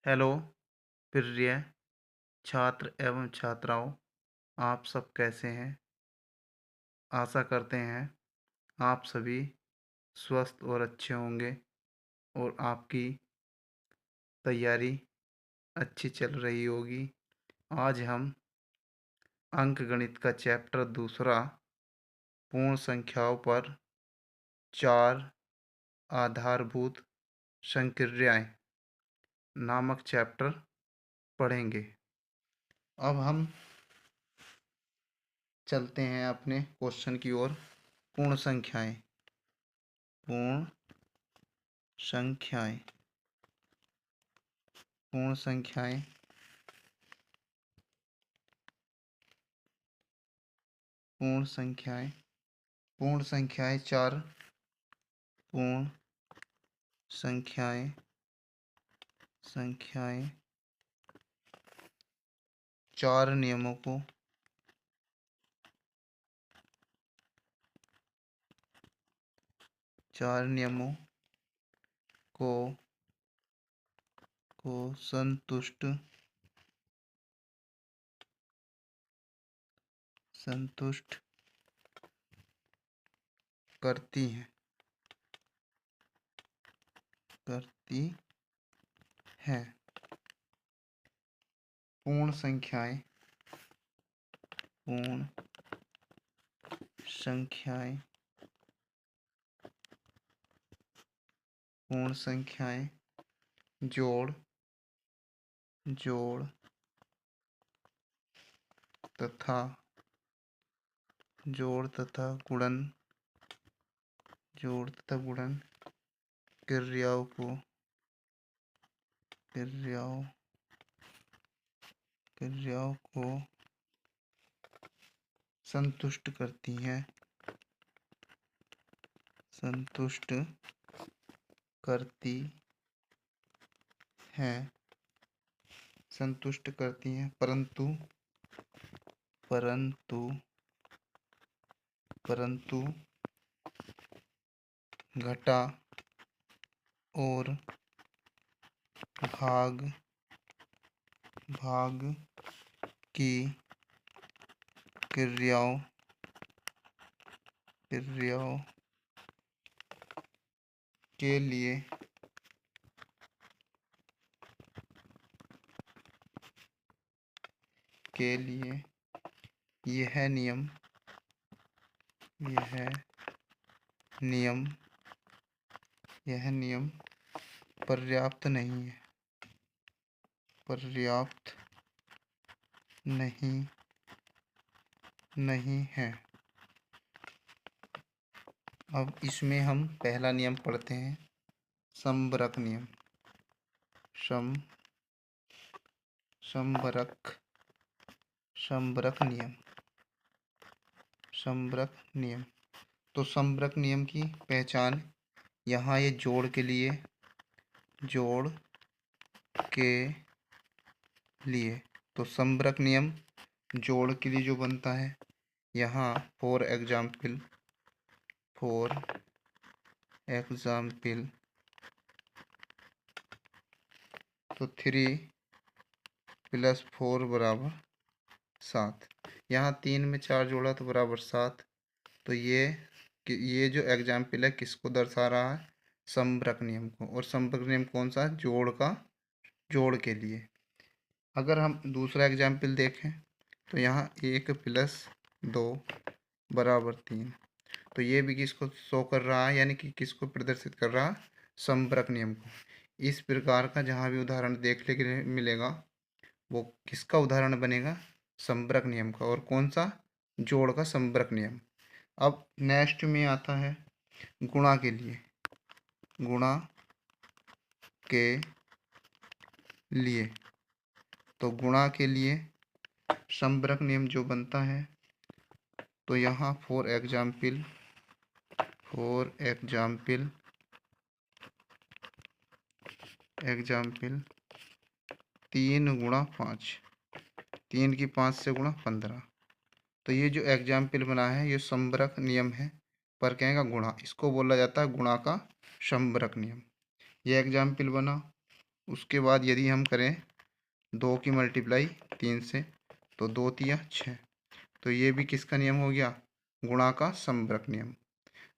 Hello प्रिय छात्र एवं छात्राओं, आप सब कैसे हैं? आशा करते हैं आप सभी स्वस्थ और अच्छे होंगे और आपकी तैयारी अच्छी चल रही होगी। आज हम अंकगणित का चैप्टर दूसरा पूर्ण संख्याओं पर चार आधारभूत संक्रियाएं नामक चैप्टर पढ़ेंगे। अब हम चलते हैं अपने क्वेश्चन की ओर। पूर्ण संख्याएं पूर्ण संख्याएं पूर्ण संख्याएं पूर्ण संख्याएं पूर्ण संख्याएं चार पूर्ण संख्याएं संख्याएं चार नियमों को चार नियमों को को संतुष्ट करती है। पूर्ण संख्याएं पूर्ण संख्याएं पूर्ण संख्याएं जोड़ जोड़ तथा जोड़ तथा गुणन जोड़ तथा गुणन क्रियाओं को क्रियाओं क्रियाओं को संतुष्ट करती हैं संतुष्ट करती हैं संतुष्ट करती हैं परंतु परंतु परंतु घटा और भाग भाग की क्रियाओं क्रियाओं के लिए यह नियम यह नियम पर्याप्त नहीं है। अब इसमें हम पहला नियम पढ़ते हैं, समवरक नियम। समवरक नियम। तो समवरक नियम की पहचान, यहाँ ये जोड़ के लिए तो समवरक नियम जोड़ के लिए जो बनता है, यहाँ फॉर एग्जाम्पल तो 3 + 4 = 7। यहाँ 3 में 4 जोड़ा तो बराबर 7। तो ये जो एग्जाम्पल है किसको दर्शा रहा है? समवरक नियम को। और समवरक नियम कौन सा? जोड़ के लिए। अगर हम दूसरा एग्जाम्पल देखें तो यहाँ 1 + 2 = 3। तो ये भी किसको शो कर रहा है, यानी कि किसको प्रदर्शित कर रहा है? समवरक नियम को। इस प्रकार का जहाँ भी उदाहरण देखने के लिए मिलेगा वो किसका उदाहरण बनेगा? समवरक नियम का। और कौन सा? जोड़ का समवरक नियम। अब नेक्स्ट में आता है गुणा के लिए। तो गुणा के लिए समवरक नियम जो बनता है, तो यहाँ फॉर एग्जाम्पल 3 × 5, 3 की 5 से गुणा 15। तो ये जो एग्जाम्पल बना है ये समवरक नियम है, पर कहेगा गुणा। इसको बोला जाता है गुणा का समवरक नियम। ये एग्जाम्पल बना उसके बाद यदि हम करें 2 की मल्टीप्लाई 3 से, तो 2 तिया 6। तो ये भी किसका नियम हो गया? गुणा का समवर्ग नियम।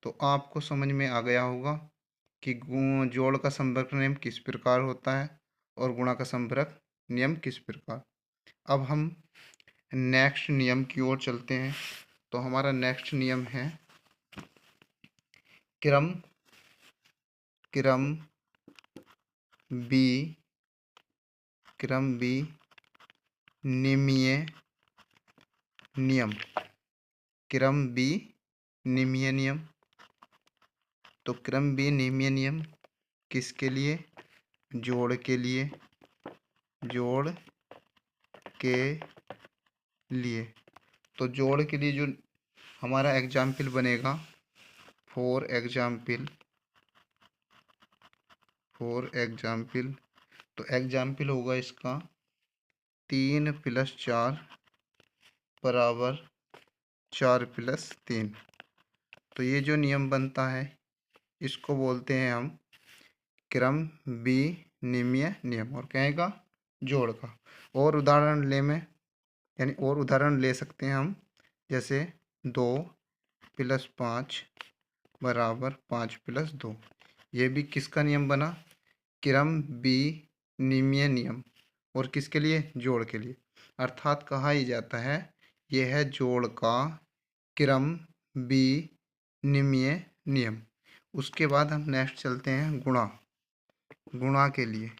तो आपको समझ में आ गया होगा कि जोड़ का समवर्ग नियम किस प्रकार होता है और गुणा का समवर्ग नियम किस प्रकार। अब हम नेक्स्ट नियम की ओर चलते हैं। तो हमारा नेक्स्ट नियम है क्रम क्रम बी निम्नीय नियम। क्रम बी निम्नीय नियम। तो क्रम बी निम्नीय नियम किसके लिए? जोड़ के लिए। जोड़ के लिए। तो जोड़ के लिए जो हमारा एग्जाम्पल बनेगा, फॉर एग्जाम्पल तो एग्जाम्पल होगा इसका 3 + 4 बराबर 4 + 3। तो ये जो नियम बनता है इसको बोलते हैं हम क्रम बी निम्नीय नियम, और कहेगा जोड़ का। और उदाहरण ले सकते हैं हम, जैसे 2 + 5 बराबर 5 + 2। ये भी किसका नियम बना? क्रम बी निम्नीय नियम। और किसके लिए? जोड़ के लिए। अर्थात कहा ही जाता है यह है जोड़ का क्रम बी निम्नीय नियम। उसके बाद हम नेक्स्ट चलते हैं गुणा के लिए।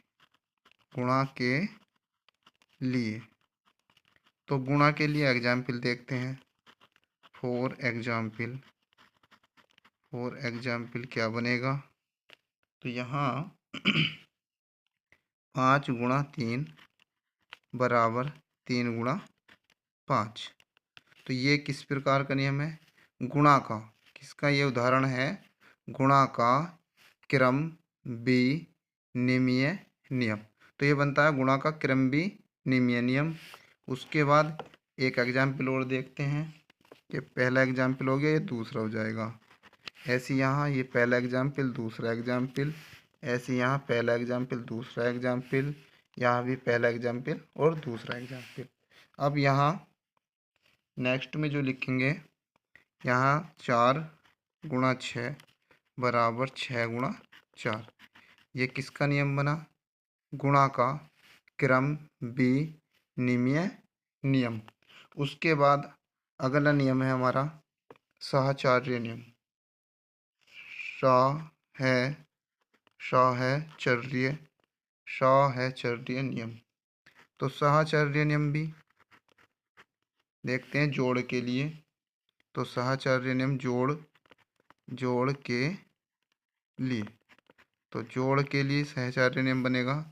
तो गुणा के लिए एग्जाम्पल देखते हैं। फॉर एग्जाम्पल क्या बनेगा? तो यहाँ 5 × 3 बराबर 3 × 5। तो ये किस प्रकार का नियम है? गुणा का। किसका ये उदाहरण है? गुणा का क्रम बी निम्नीय नियम। तो ये बनता है गुणा का क्रम बी निम्नीय नियम। उसके बाद एक एग्जाम्पल और देखते हैं। ये पहला एग्जाम्पल हो गया, ये दूसरा हो जाएगा। ऐसे यहाँ ये पहला एग्जाम्पल, दूसरा एग्जाम्पल। ऐसे यहाँ पहला एग्जाम्पल, दूसरा एग्जाम्पल। यहाँ भी पहला एग्जाम्पल और दूसरा एग्जाम्पल। अब यहाँ नेक्स्ट में जो लिखेंगे, यहाँ 4 × 6 बराबर 6 × 4। ये किसका नियम बना? गुणा का क्रम बी निम्नीय नियम। उसके बाद अगला नियम है हमारा साहचर्य नियम। साहचर्य नियम। तो साहचर्य नियम भी देखते हैं जोड़ के लिए। तो साहचर्य नियम जोड़ के लिए। तो जोड़ के लिए साहचर्य नियम बनेगा।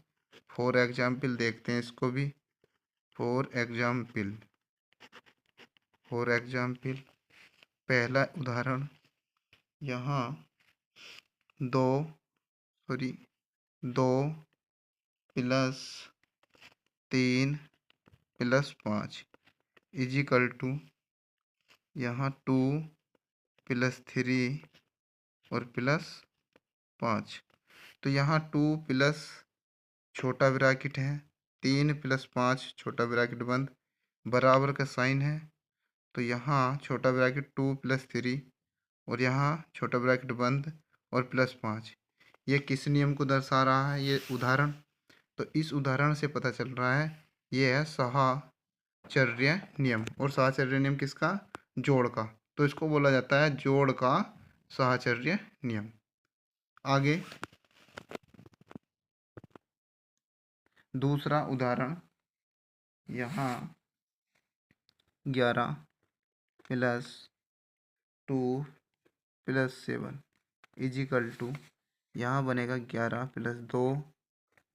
फॉर एग्जाम्पल देखते हैं इसको भी। फॉर एग्जाम्पल पहला उदाहरण, यहाँ 2 + 3 + 5 = यहाँ 2 + 3 और +5। तो यहाँ 2 प्लस छोटा ब्रैकेट है, 3 + 5 छोटा ब्रैकेट बंद, बराबर का साइन है। तो यहाँ छोटा ब्रैकेट 2 + 3 और यहाँ छोटा ब्रैकेट बंद और +5। ये किस नियम को दर्शा रहा है? ये उदाहरण। तो इस उदाहरण से पता चल रहा है ये है साहचर्य नियम। और साहचर्य नियम किसका? जोड़ का। तो इसको बोला जाता है जोड़ का साहचर्य नियम। आगे दूसरा उदाहरण, यहाँ 11 + 2 + 7 = यहाँ बनेगा 11 + 2,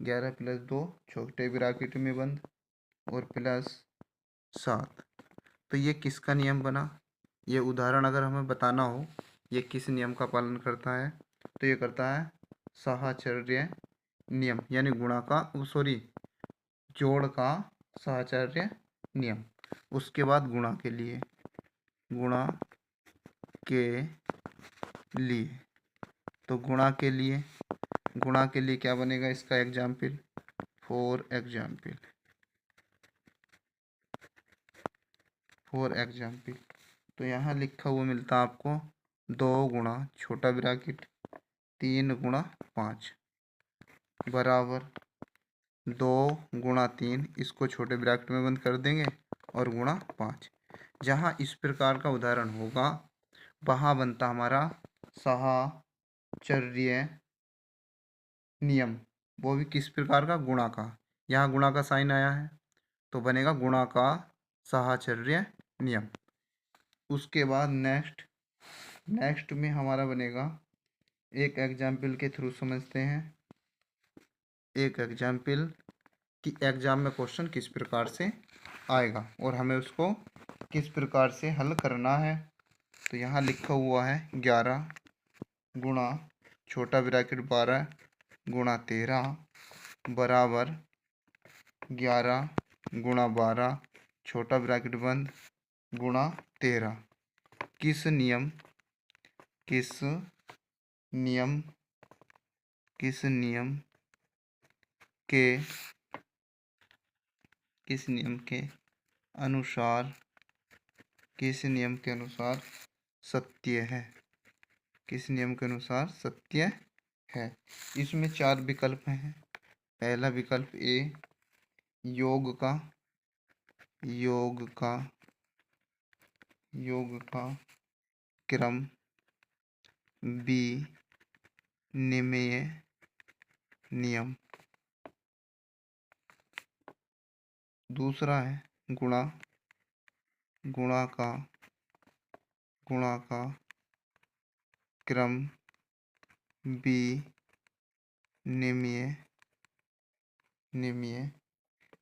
11 + 2 छोटे ब्रैकेट में बंद और +7। तो ये किसका नियम बना? ये उदाहरण अगर हमें बताना हो ये किस नियम का पालन करता है, तो ये करता है साहचर्य नियम, यानी जोड़ का साहचर्य नियम। उसके बाद गुणा के लिए। तो गुणा के लिए क्या बनेगा इसका एग्जाम्पल? फॉर एग्जाम्पल तो यहाँ लिखा हुआ मिलता है आपको 2 गुणा छोटा ब्रैकेट 3 गुणा 5 बराबर 2 गुणा 3, इसको छोटे ब्रैकेट में बंद कर देंगे, और गुणा 5। जहाँ इस प्रकार का उदाहरण होगा वहाँ बनता हमारा साहचर्य नियम। वो भी किस प्रकार का? गुणा का। यहाँ गुणा का साइन आया है तो बनेगा गुणा का साहचर्य नियम। उसके बाद नेक्स्ट में हमारा बनेगा, एक एग्जाम्पल के थ्रू समझते हैं। एक एग्जाम्पल कि एग्जाम में क्वेश्चन किस प्रकार से आएगा और हमें उसको किस प्रकार से हल करना है। तो यहाँ लिखा हुआ है 11 गुणा छोटा ब्रैकेट 12 गुणा 13 बराबर 11 गुणा 12 छोटा ब्रैकेट बंद गुणा 13। किस नियम के अनुसार सत्य है? किस नियम के अनुसार सत्य है? इसमें 4 विकल्प हैं। पहला विकल्प ए योग का क्रम, बी निमेय नियम, दूसरा है गुणा का क्रम, बी निमेय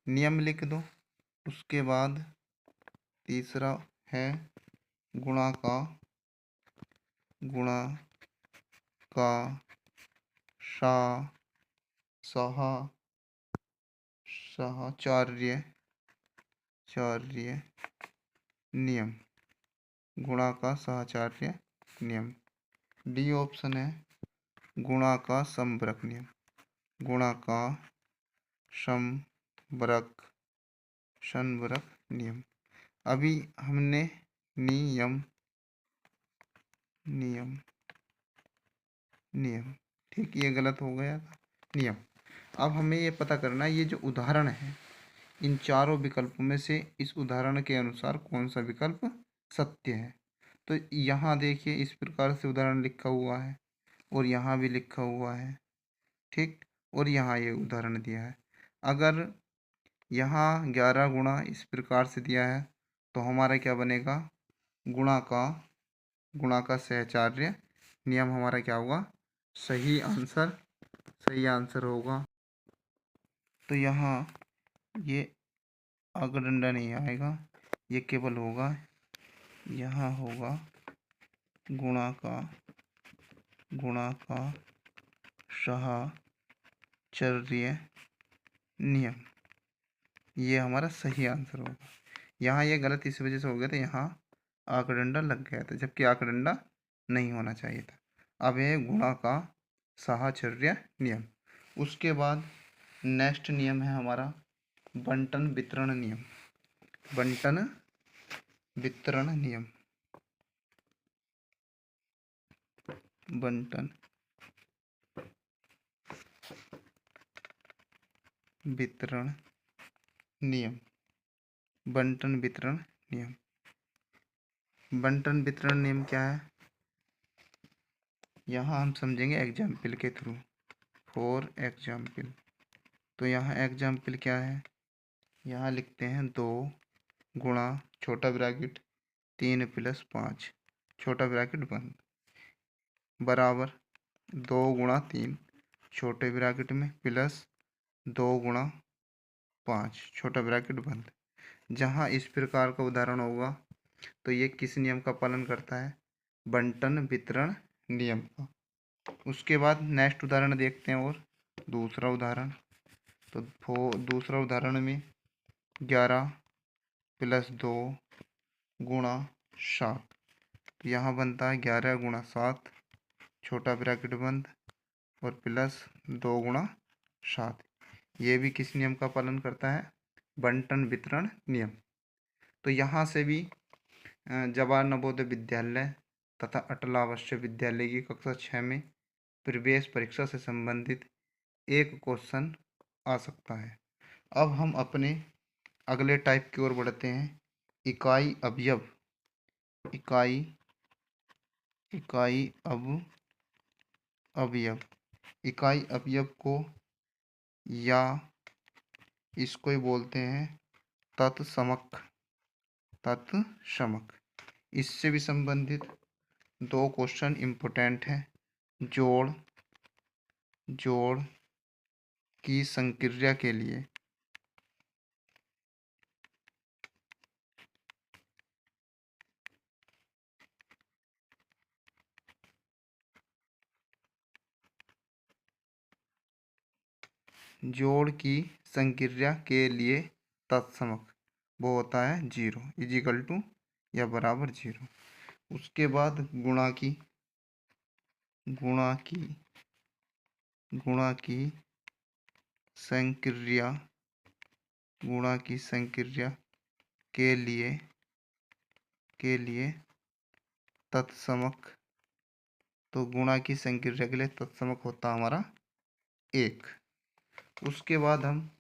नियम लिख दो। उसके बाद तीसरा है गुणा का साहचर्य नियम। गुणा का साहचर्य नियम। डी ऑप्शन है गुणा का समवरक नियम। समवरक नियम। अभी हमने नियम ठीक, ये गलत हो गया था। नियम। अब हमें ये पता करना है ये जो उदाहरण है इन चारों विकल्पों में से इस उदाहरण के अनुसार कौन सा विकल्प सत्य है। तो यहाँ देखिए इस प्रकार से उदाहरण लिखा हुआ है और यहाँ भी लिखा हुआ है, ठीक, और यहाँ ये उदाहरण दिया है। अगर यहाँ 11 गुणा इस प्रकार से दिया है तो हमारा क्या बनेगा? गुणा का सहचर्य नियम हमारा क्या होगा? सही आंसर होगा। तो यहाँ ये अगडंडा नहीं आएगा, ये केवल होगा, यहाँ होगा गुणा का साहचर्य नियम। ये हमारा सही आंसर होगा। यहाँ ये गलत इस वजह से हो गया था, यहाँ आकड़ंडा लग गया था जबकि आकड़ंडा नहीं होना चाहिए था। अब है गुणा का साहचर्य नियम। उसके बाद नेक्स्ट नियम है हमारा बंटन वितरण नियम। बंटन वितरण नियम। बंटन वितरण नियम क्या है? यहाँ हम समझेंगे एग्जाम्पल के थ्रू। फॉर एग्जाम्पल तो यहाँ एग्जाम्पल क्या है? यहाँ लिखते हैं 2 गुणा छोटा ब्रैकेट 3 + 5 छोटा ब्रैकेट बंद बराबर 2 गुणा 3 छोटे ब्रैकेट में प्लस 2 गुणा 5 छोटा ब्रैकेट बंद। जहाँ इस प्रकार का उदाहरण होगा तो ये किस नियम का पालन करता है? बंटन वितरण नियम का। उसके बाद नेक्स्ट उदाहरण देखते हैं और दूसरा उदाहरण। तो दूसरा उदाहरण में 11 + 2 गुणा 7। तो यहाँ बनता है 11 गुणा 7 छोटा ब्रैकेट बंद और प्लस 2 गुणा 7। ये भी किस नियम का पालन करता है? बंटन वितरण नियम। तो यहाँ से भी जवाहर नवोदय विद्यालय तथा अटल आवासीय विद्यालय की कक्षा 6 में प्रवेश परीक्षा से संबंधित एक क्वेश्चन आ सकता है। अब हम अपने अगले टाइप की ओर बढ़ते हैं। इकाई अवयव। इकाई अवयव। इकाई अवयव को या इसको ही बोलते हैं तत्समक। इससे भी संबंधित दो क्वेश्चन इम्पोर्टेंट हैं। जोड़ की संक्रिया के लिए तत्समक वो होता है 0 इजिकल टू या बराबर 0। उसके बाद गुणा की संक्रिया के लिए तत्समक। तो गुणा की संक्रिया के लिए तत्समक होता हमारा 1। उसके बाद हम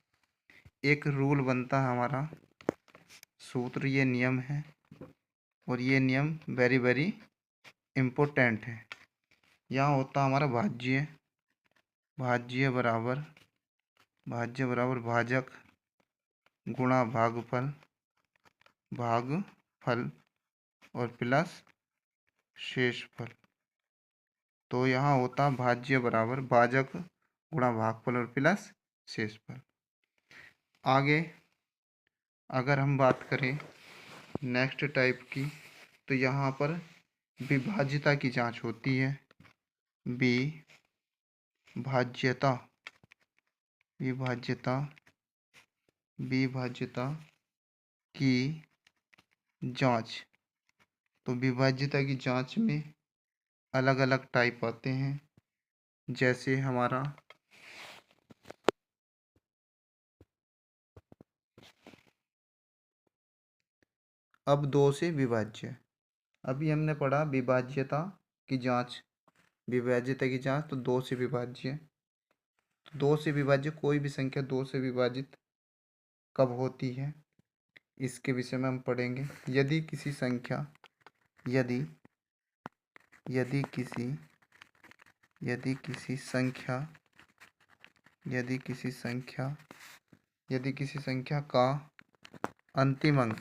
एक रूल बनता है हमारा सूत्र, ये नियम है और ये नियम वेरी वेरी इम्पोर्टेंट है। यहाँ होता हमारा भाज्य बराबर भाजक गुणा भागफल और प्लस शेषफल। तो यहाँ होता भाज्य बराबर भाजक गुणा भागफल और प्लस शेषफल। आगे अगर हम बात करें नेक्स्ट टाइप की, तो यहाँ पर विभाज्यता की जांच होती है। विभाज्यता की जांच। तो विभाज्यता की जांच में अलग अलग टाइप आते हैं, जैसे हमारा अब 2 से विभाज्य। अभी हमने पढ़ा विभाज्यता की जांच, तो 2 से विभाज्य। 2 से विभाज्य कोई भी संख्या 2 से विभाजित कब होती है, इसके विषय में हम पढ़ेंगे। यदि किसी संख्या का अंतिम अंक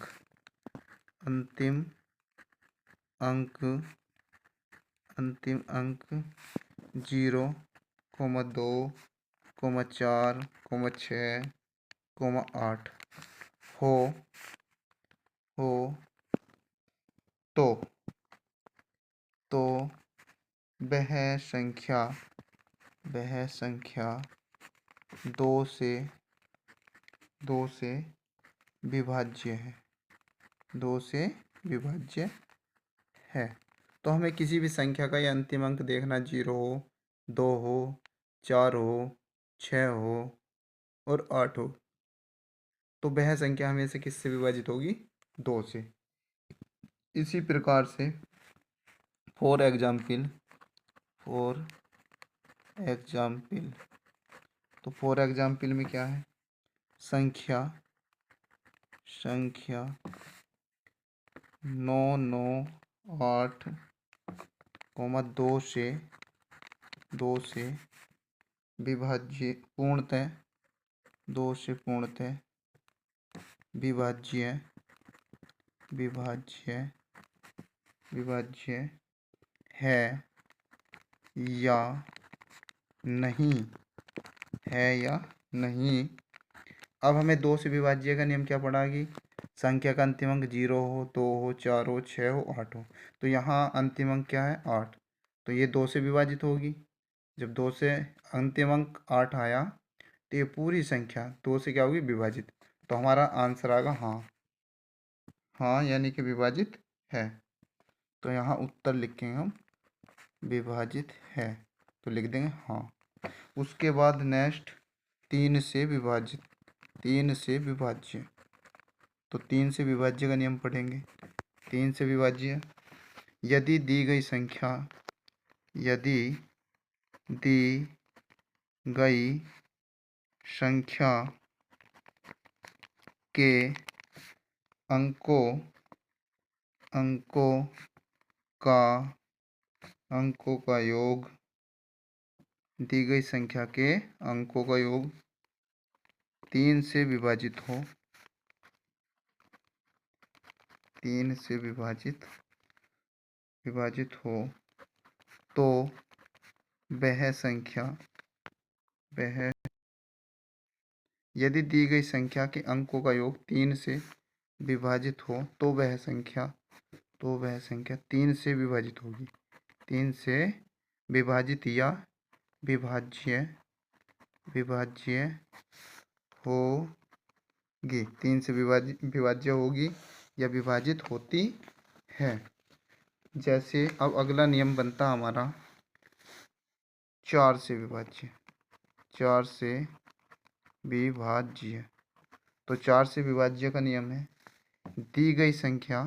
0, 2, 4, 6, 8 हो तो वह संख्या 2 से विभाज्य है। तो हमें किसी भी संख्या का ये अंतिम अंक देखना, 0 हो, 2 हो, 4 हो, 6 हो और 8 हो, तो वह संख्या हमेशा किससे विभाजित होगी? 2 से। इसी प्रकार से फॉर एग्जाम्पल तो फॉर एग्जाम्पल में क्या है? संख्या 9, 9, 8, 2 से विभाज्य पूर्णतः विभाज्य है या नहीं। अब हमें 2 से विभाज्य का नियम क्या पढ़ा कि संख्या का अंतिम अंक 0 हो, 2 हो, 4 हो, 6 हो, 8 हो। तो यहाँ अंतिम अंक क्या है? 8। तो ये 2 से विभाजित होगी। जब 2 से अंतिम अंक 8 आया तो ये पूरी संख्या 2 से क्या होगी? विभाजित। तो हमारा आंसर आएगा हाँ, यानी कि विभाजित है। तो यहाँ उत्तर लिखेंगे हम विभाजित है, तो लिख देंगे हाँ। उसके बाद नेक्स्ट 3 से विभाजित, 3 से विभाज्य। तो 3 से विभाज्य का नियम पढ़ेंगे। 3 से विभाज्य, यदि दी गई संख्या, यदि दी गई संख्या के अंकों का अंकों का योग, दी गई संख्या के अंकों का योग 3 से विभाजित हो, 3 से विभाजित हो, तो वह संख्या, वह, यदि दी गई संख्या के अंकों का योग 3 से विभाजित हो तो वह संख्या 3 से विभाजित होगी, 3 से विभाजित या विभाज्य होगी, 3 से विभाज्य होगी या विभाजित होती है। जैसे अब अगला नियम बनता हमारा 4 से विभाज्य, 4 से विभाज्य। तो 4 से विभाज्य का नियम है, दी गई संख्या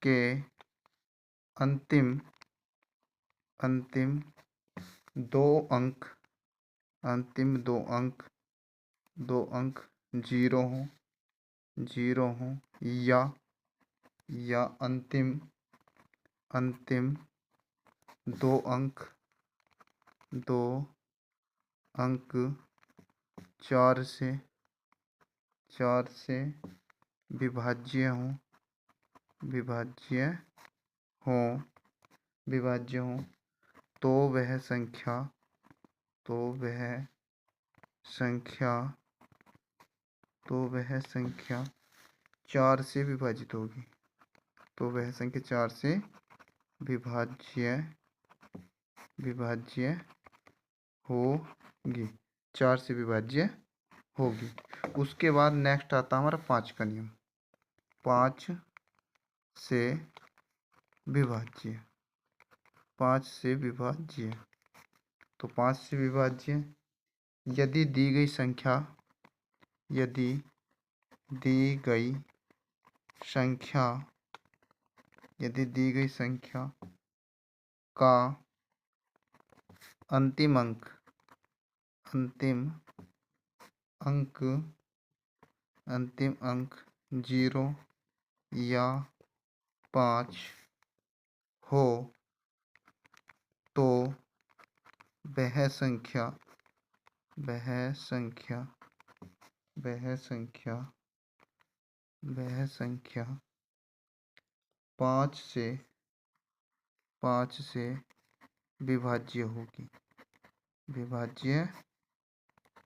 के अंतिम दो अंक 0 हो या अंतिम दो अंक 4 से विभाज्य हो तो वह संख्या 4 से विभाजित होगी, तो वह संख्या 4 से विभाज्य होगी, 4 से विभाज्य होगी। उसके बाद नेक्स्ट आता हमारा 5 का नियम, 5 से विभाज्य, 5 से विभाज्य। तो 5 से विभाज्य, यदि दी गई संख्या का अंतिम अंक 0 या 5 हो तो वह संख्या 5 से विभाज्य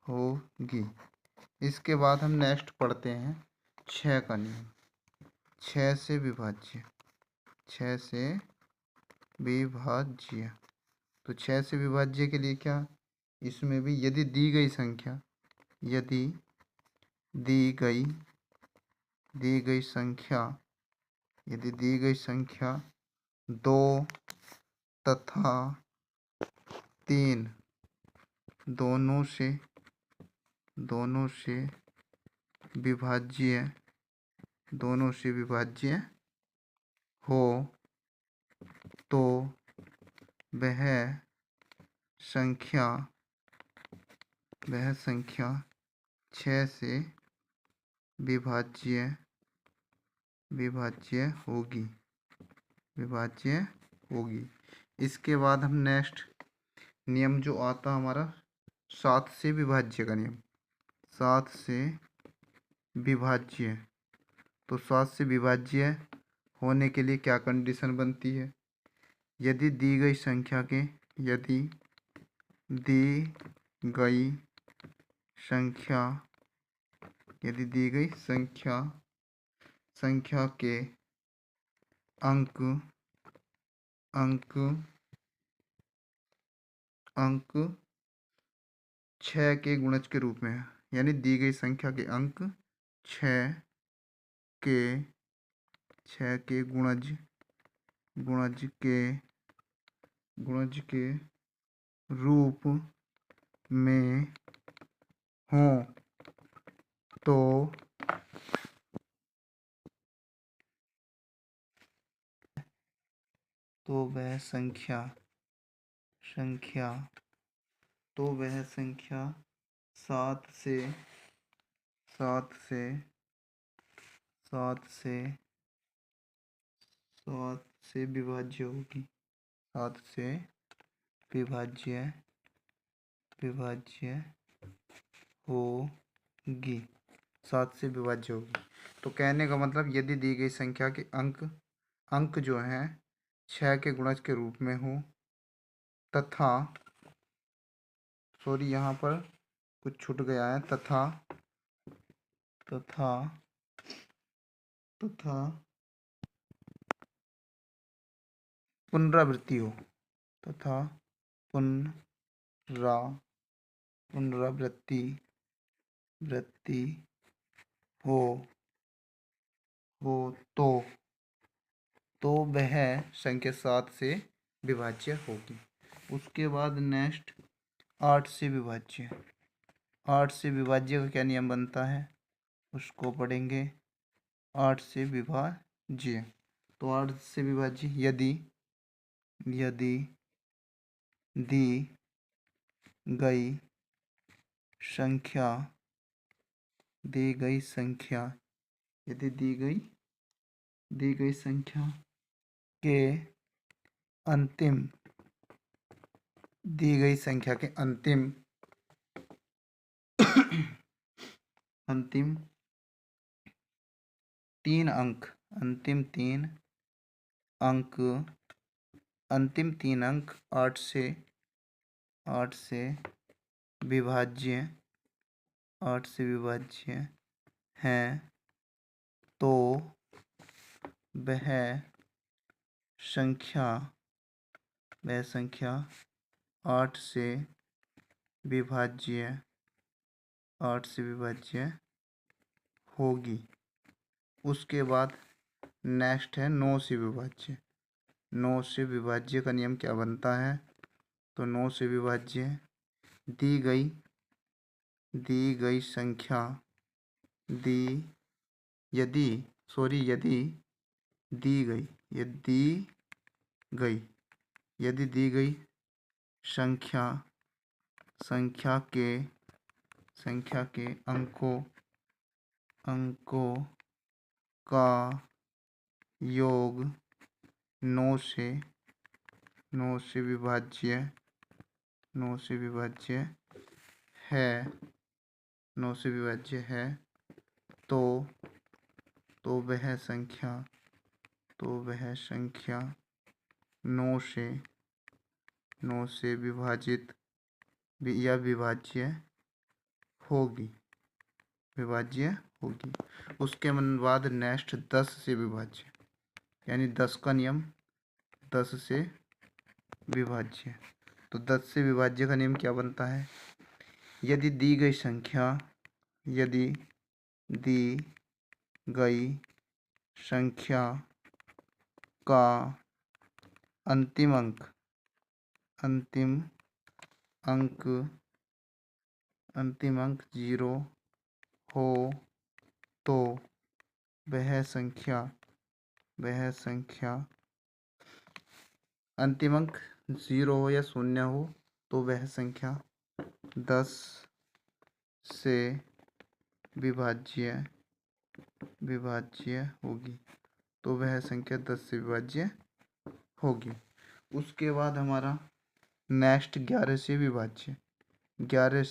होगी। इसके बाद हम नेक्स्ट पढ़ते हैं 6 का नियम, 6 से विभाज्य, 6 से विभाज्य। तो 6 से विभाज्य के लिए क्या, इसमें भी यदि दी गई संख्या, यदि दी गई संख्या 2 तथा 3 दोनों से विभाज्य हो तो वह संख्या 6 से विभाज्य होगी। इसके बाद हम नेक्स्ट नियम जो आता हमारा 7 से विभाज्य का नियम, 7 से विभाज्य। तो 7 से विभाज्य होने के लिए क्या कंडीशन बनती है, यदि दी गई संख्या के अंक 6 के गुणज के रूप में है, यानी दी गई संख्या के अंक 6 के गुणज के गुणज के रूप में हों तो वह संख्या सात से सात से सात से सात से विभाज्य होगी। सात से विभाज्य होगी। सात से विभाज्य होगी। तो कहने का मतलब यदि दी गई संख्या के अंक जो हैं 6 के गुणज के रूप में हो तथा सॉरी यहाँ पर कुछ छूट गया है तथा पुनरावृत्ति हो तथा पुनरावृत्ति हो तो वह संख्या 7 से विभाज्य होगी। उसके बाद नेक्स्ट 8 से विभाज्य। 8 से विभाज्य का क्या नियम बनता है उसको पढ़ेंगे। 8 से विभाज्य, तो 8 से विभाज्य यदि दी गई संख्या यदि दी गई संख्या के अंतिम अंतिम तीन अंक 8 से विभाज्य हैं तो वह संख्या 8 से विभाज्य होगी। उसके बाद नेक्स्ट है 9 से विभाज्य। 9 से विभाज्य का नियम क्या बनता है तो 9 से विभाज्य दी गई संख्या यदि दी गई संख्या के अंकों का योग 9 से विभाज्य है तो वह संख्या 9 से विभाजित या विभाज्य होगी। उसके बाद नेक्स्ट 10 से विभाज्य, यानी 10 का नियम 10 से विभाज्य। तो 10 से विभाज्य का नियम क्या बनता है यदि दी गई संख्या का अंतिम अंक 0 हो तो वह संख्या अंतिम अंक 0 हो या 0 हो तो वह संख्या 10 से विभाज्य होगी। तो वह संख्या 10 से विभाज्य होगी। उसके बाद हमारा नेक्स्ट 11 से विभाज्य। 11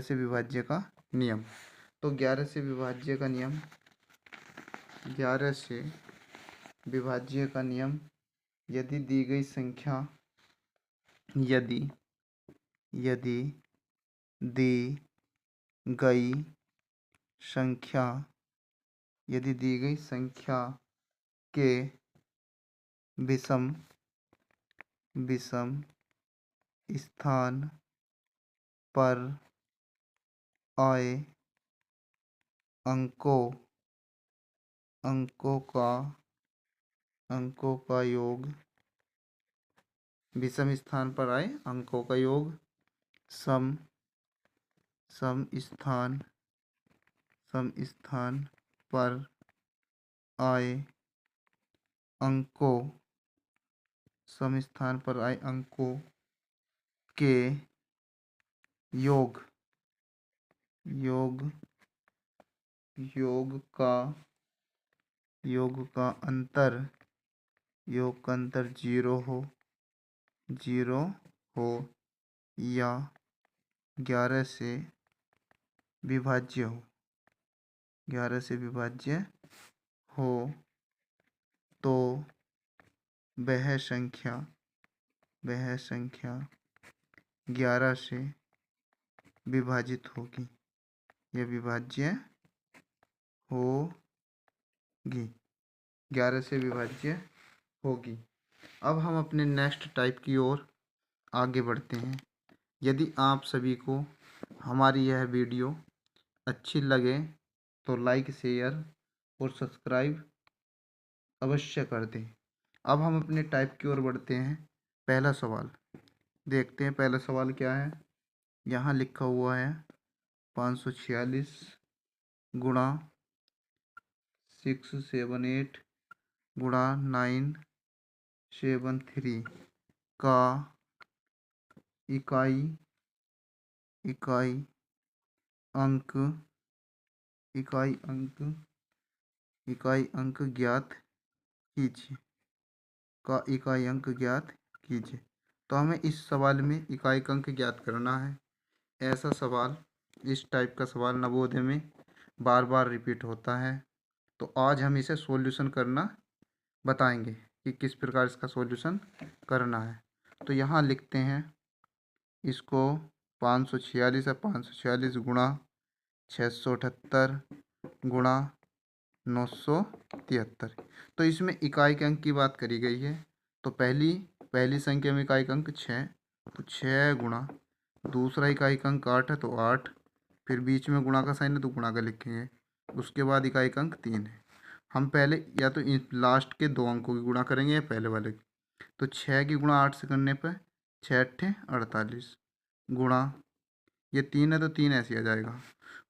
से विभाज्य का नियम। तो 11 से विभाज्य का नियम यदि दी गई संख्या के विषम स्थान पर आए अंकों का अंकों का योग, विषम स्थान पर आए अंकों का योग, सम सम स्थान पर आए अंकों, सम स्थान पर आए अंकों के योग, योग योग का अंतर, योग का अंतर जीरो हो या 11 से विभाज्य हो, 11 से विभाज्य हो तो वह संख्या 11 से विभाजित होगी, यह विभाज्य होगी, 11 से विभाज्य होगी। अब हम अपने नेक्स्ट टाइप की ओर आगे बढ़ते हैं। यदि आप सभी को हमारी यह वीडियो अच्छी लगे तो लाइक, शेयर और सब्सक्राइब अवश्य कर दें। अब हम अपने टाइप की ओर बढ़ते हैं। पहला सवाल देखते हैं, पहला सवाल क्या है। यहाँ लिखा हुआ है 546 गुणा 678 गुणा 973 का इकाई अंक ज्ञात कीजिए, तो हमें इस सवाल में इकाई अंक ज्ञात करना है। ऐसा सवाल, इस टाइप का सवाल नवोदय में बार बार रिपीट होता है। तो आज हम इसे सॉल्यूशन करना बताएंगे कि किस प्रकार इसका सॉल्यूशन करना है। तो यहाँ लिखते हैं इसको 546 है, 546 गुणा 678 गुणा 973। तो इसमें इकाई के अंक की बात करी गई है। तो पहली संख्या में इकाई अंक 6, तो 6 गुणा, दूसरा इकाई अंक 8 है तो 8, फिर बीच में गुणा का साइन है तो गुणा का लिखेंगे। उसके बाद इकाई अंक 3 है। हम पहले या तो इन लास्ट के दो अंकों की गुणा करेंगे या पहले वाले की। तो 6 की गुणा 8 से करने पर 6 अट्ठे 48 गुणा, ये 3 है तो 3 ऐसे आ जाएगा।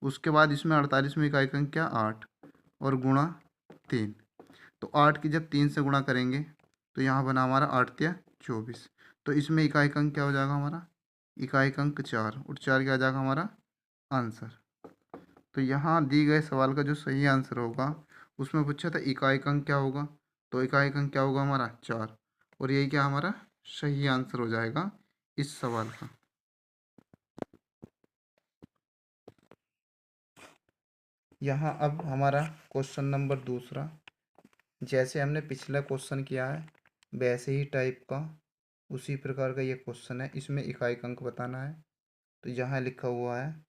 उसके बाद इसमें 48 में इकाई अंक क्या 8 और गुणा 3। तो 8 की जब 3 से गुणा करेंगे तो यहाँ बना हमारा 8 या 24। तो इसमें इकाई अंक क्या हो जाएगा हमारा, इकाई अंक 4, और 4 क्या आ जाएगा हमारा आंसर। तो यहाँ दी गए सवाल का जो सही आंसर होगा, उसमें पूछा था इकाई अंक क्या होगा, तो इकाई अंक क्या होगा हमारा 4, और यही क्या हमारा सही आंसर हो जाएगा इस सवाल का। यहाँ अब हमारा क्वेश्चन नंबर दूसरा, जैसे हमने पिछला क्वेश्चन किया है वैसे ही टाइप का, उसी प्रकार का ये क्वेश्चन है। इसमें इकाई अंक बताना है। तो यहाँ लिखा हुआ है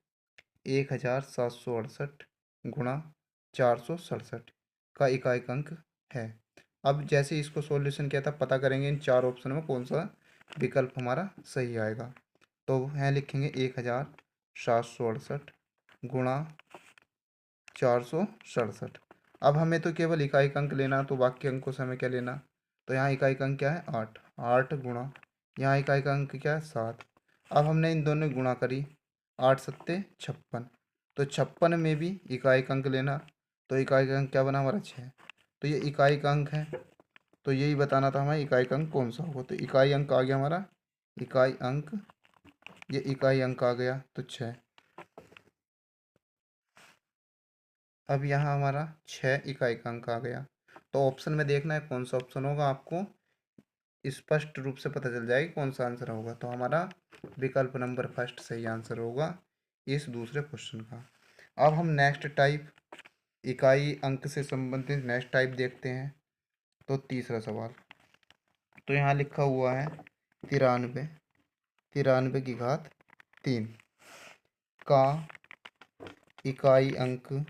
1768 गुणा 467 का इकाई अंक है। अब जैसे इसको सॉल्यूशन किया था, पता करेंगे इन चार ऑप्शन में कौन सा विकल्प हमारा सही आएगा। तो यहाँ लिखेंगे 1768 गुणा 467। अब हमें तो केवल इकाई अंक लेना, तो बाकी अंकों से हमें क्या लेना। तो यहाँ इकाई अंक क्या है 8, 8 गुणा, यहाँ इकाई अंक क्या है 7। अब हमने इन दोनों गुणा करी, 8 सत्ते 56, तो 56 में भी इकाई अंक लेना। तो इकाई अंक क्या बना हमारा 6। तो ये इकाई अंक है, तो यही बताना था हमें इकाई अंक कौन सा होगा। तो इकाई अंक आ गया हमारा, इकाई अंक, ये इकाई अंक आ गया तो 6। अब यहाँ हमारा 6 इकाई का अंक आ गया। तो ऑप्शन में देखना है कौन सा ऑप्शन होगा, आपको स्पष्ट रूप से पता चल जाएगा कौन सा आंसर होगा। तो हमारा विकल्प नंबर फर्स्ट सही आंसर होगा इस दूसरे क्वेश्चन का। अब हम नेक्स्ट टाइप, इकाई अंक से संबंधित नेक्स्ट टाइप देखते हैं। तो तीसरा सवाल, तो यहाँ लिखा हुआ है 93 की घात 3 का इकाई अंक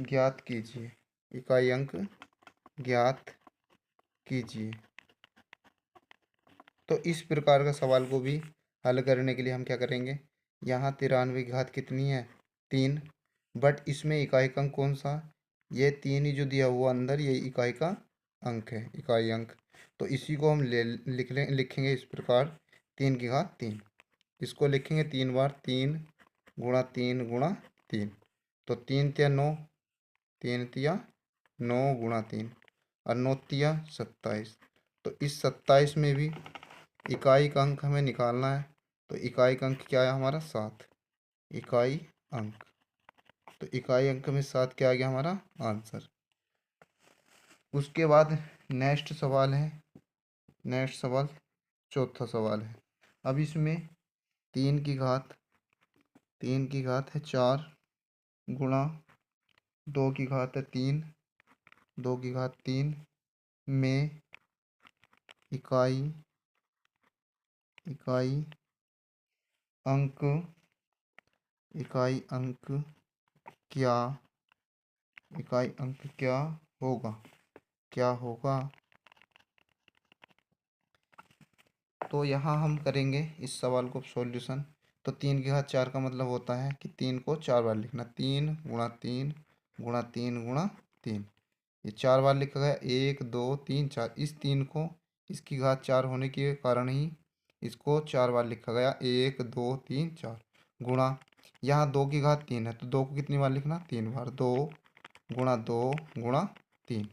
ज्ञात कीजिए, इकाई अंक ज्ञात कीजिए। तो इस प्रकार का सवाल को भी हल करने के लिए हम क्या करेंगे, यहाँ 93 की घात कितनी है 3, बट इसमें इकाई का अंक कौन सा, ये 3 ही जो दिया हुआ अंदर, ये इकाई का अंक है, इकाई अंक। तो इसी को हम लिखेंगे इस प्रकार, 3 की घात 3। इसको लिखेंगे 3 बार, 3 × 3 × 3। तो 3 × 3 = 9, 3 × 3 = 9 × 3, और 9 × 3 = 27। तो इस 27 में भी इकाई का अंक हमें निकालना है। तो इकाई का अंक क्या है हमारा, 7 इकाई अंक। तो इकाई अंक में 7 क्या आ गया हमारा आंसर। उसके बाद नेक्स्ट सवाल है, नेक्स्ट सवाल चौथा सवाल है। अब इसमें 3 की घात है 4 गुणा 2 की घात है 3, 2 की घात 3 में इकाई अंक क्या होगा। तो यहाँ हम करेंगे इस सवाल को सॉल्यूशन। तो 3 की घात 4 का मतलब होता है कि 3 को 4 बार लिखना, 3 × 3 × 3 × 3। ये 4 बार लिखा गया, 1 2 3 4। इस 3 को, इसकी घात 4 होने के कारण ही इसको 4 बार लिखा गया, 1 2 3 4। गुणा, यहाँ 2 की घात 3 है तो 2 को कितनी बार लिखना, 3 बार, 2 × 3।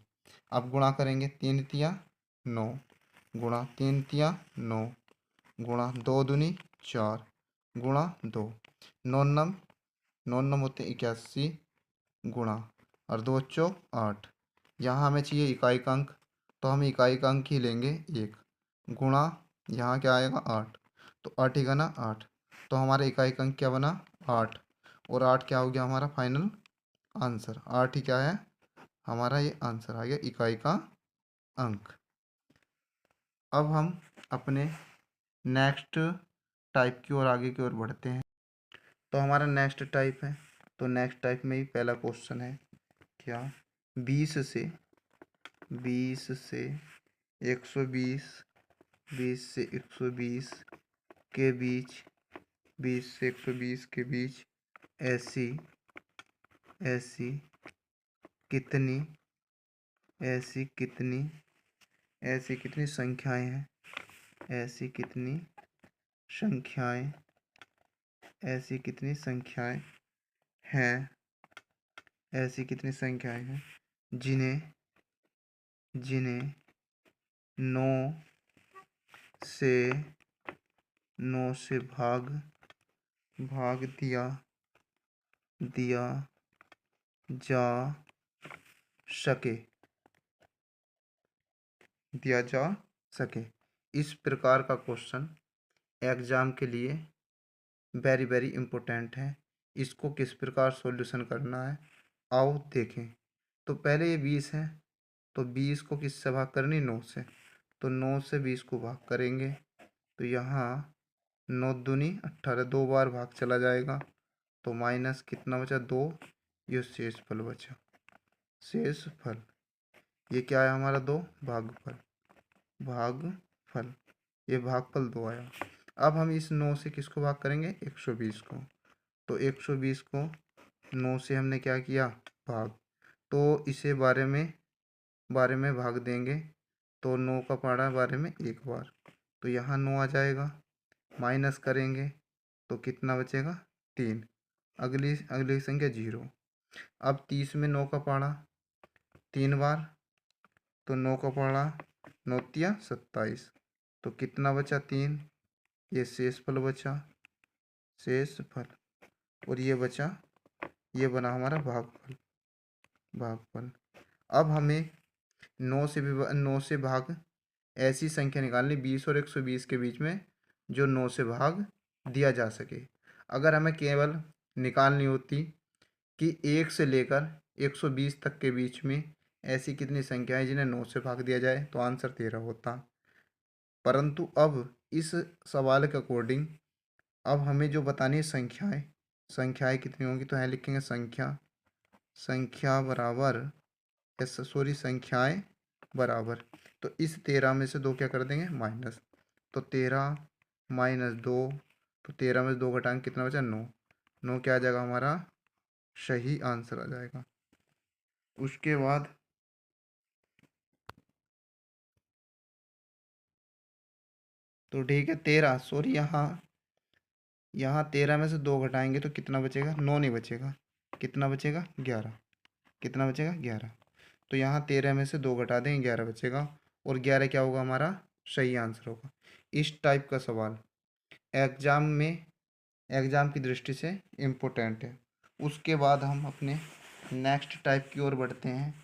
अब गुणा करेंगे, 3 × 3 = 9 गुणा 3 × 3 = 9 गुणा 2 दूनी 4 गुणा 2, 9 होते 81 गुणा, और 2 चौक 8। यहाँ हमें चाहिए इकाई का अंक, तो हम इकाई का अंक ही लेंगे 1 गुणा, यहाँ क्या आएगा 8। तो 8 × 8, तो हमारा इकाई का अंक क्या बना 8, और 8 क्या हो गया हमारा फाइनल आंसर। 8 ही क्या है हमारा, ये आंसर आ गया इकाई का अंक। अब हम अपने नेक्स्ट टाइप की ओर आगे की ओर बढ़ते हैं। तो हमारा नेक्स्ट टाइप है, तो नेक्स्ट टाइप में ही पहला क्वेश्चन है क्या, 20 से 120, 20 से 120 के बीच, 20 से 120 के बीच ऐसी कितनी संख्याएं हैं, ऐसी कितनी संख्याएं हैं जिन्हें 9 से भाग दिया जा सके। इस प्रकार का क्वेश्चन एग्जाम के लिए वेरी वेरी इम्पोर्टेंट है। इसको किस प्रकार सॉल्यूशन करना है आओ देखें। तो पहले ये 20 है, तो 20 को किससे भाग करनी, 9 से। तो 9 से 20 को भाग करेंगे, तो यहाँ 9 दूनी 18, 2 बार भाग चला जाएगा, तो माइनस कितना बचा 2, ये शेषफल बचा। शेषफल ये क्या है हमारा 2, भागफल, ये भागफल 2 आया। अब हम इस 9 से किसको भाग करेंगे, 120 को। तो 120 को 9 से हमने क्या किया भाग, तो इसे बारे में भाग देंगे, तो 9 का पड़ा बारे में 1 बार, तो यहाँ 9 आ जाएगा। माइनस करेंगे तो कितना बचेगा 3, अगली संख्या 0। अब 30 में 9 का पड़ा 3 बार, तो 9 का पड़ा 9 × 27, तो कितना बचा 3, ये शेषफल बचा, और ये बचा, ये बना हमारा भागफल। अब हमें 9 से भाग ऐसी संख्या निकालनी 20 और 120 के बीच में जो 9 से भाग दिया जा सके। अगर हमें केवल निकालनी होती कि 1 से लेकर 120 तक के बीच में ऐसी कितनी संख्याएं जिन्हें 9 से भाग दिया जाए, तो आंसर 13 होता। परंतु अब इस सवाल के अकॉर्डिंग अब हमें जो बतानी है संख्याएं कितनी होंगी, तो यहाँ लिखेंगे संख्याएं बराबर। तो इस 13 में से 2 क्या कर देंगे माइनस, तो 13 - 2, तो 13 में से 2 घटाएंगे कितना बचा 9, 9 क्या आ जाएगा हमारा सही आंसर आ जाएगा। उसके बाद तो ठीक है 13, सॉरी यहाँ 13 में से 2 घटाएंगे तो कितना बचेगा, 9 नहीं बचेगा, कितना बचेगा 11, कितना बचेगा 11। तो यहाँ 13 में से 2 घटा देंगे 11 बचेगा, और 11 क्या होगा हमारा सही आंसर होगा। इस टाइप का सवाल एग्जाम में, एग्जाम की दृष्टि से इम्पोर्टेंट है। उसके बाद हम अपने नेक्स्ट टाइप की ओर बढ़ते हैं।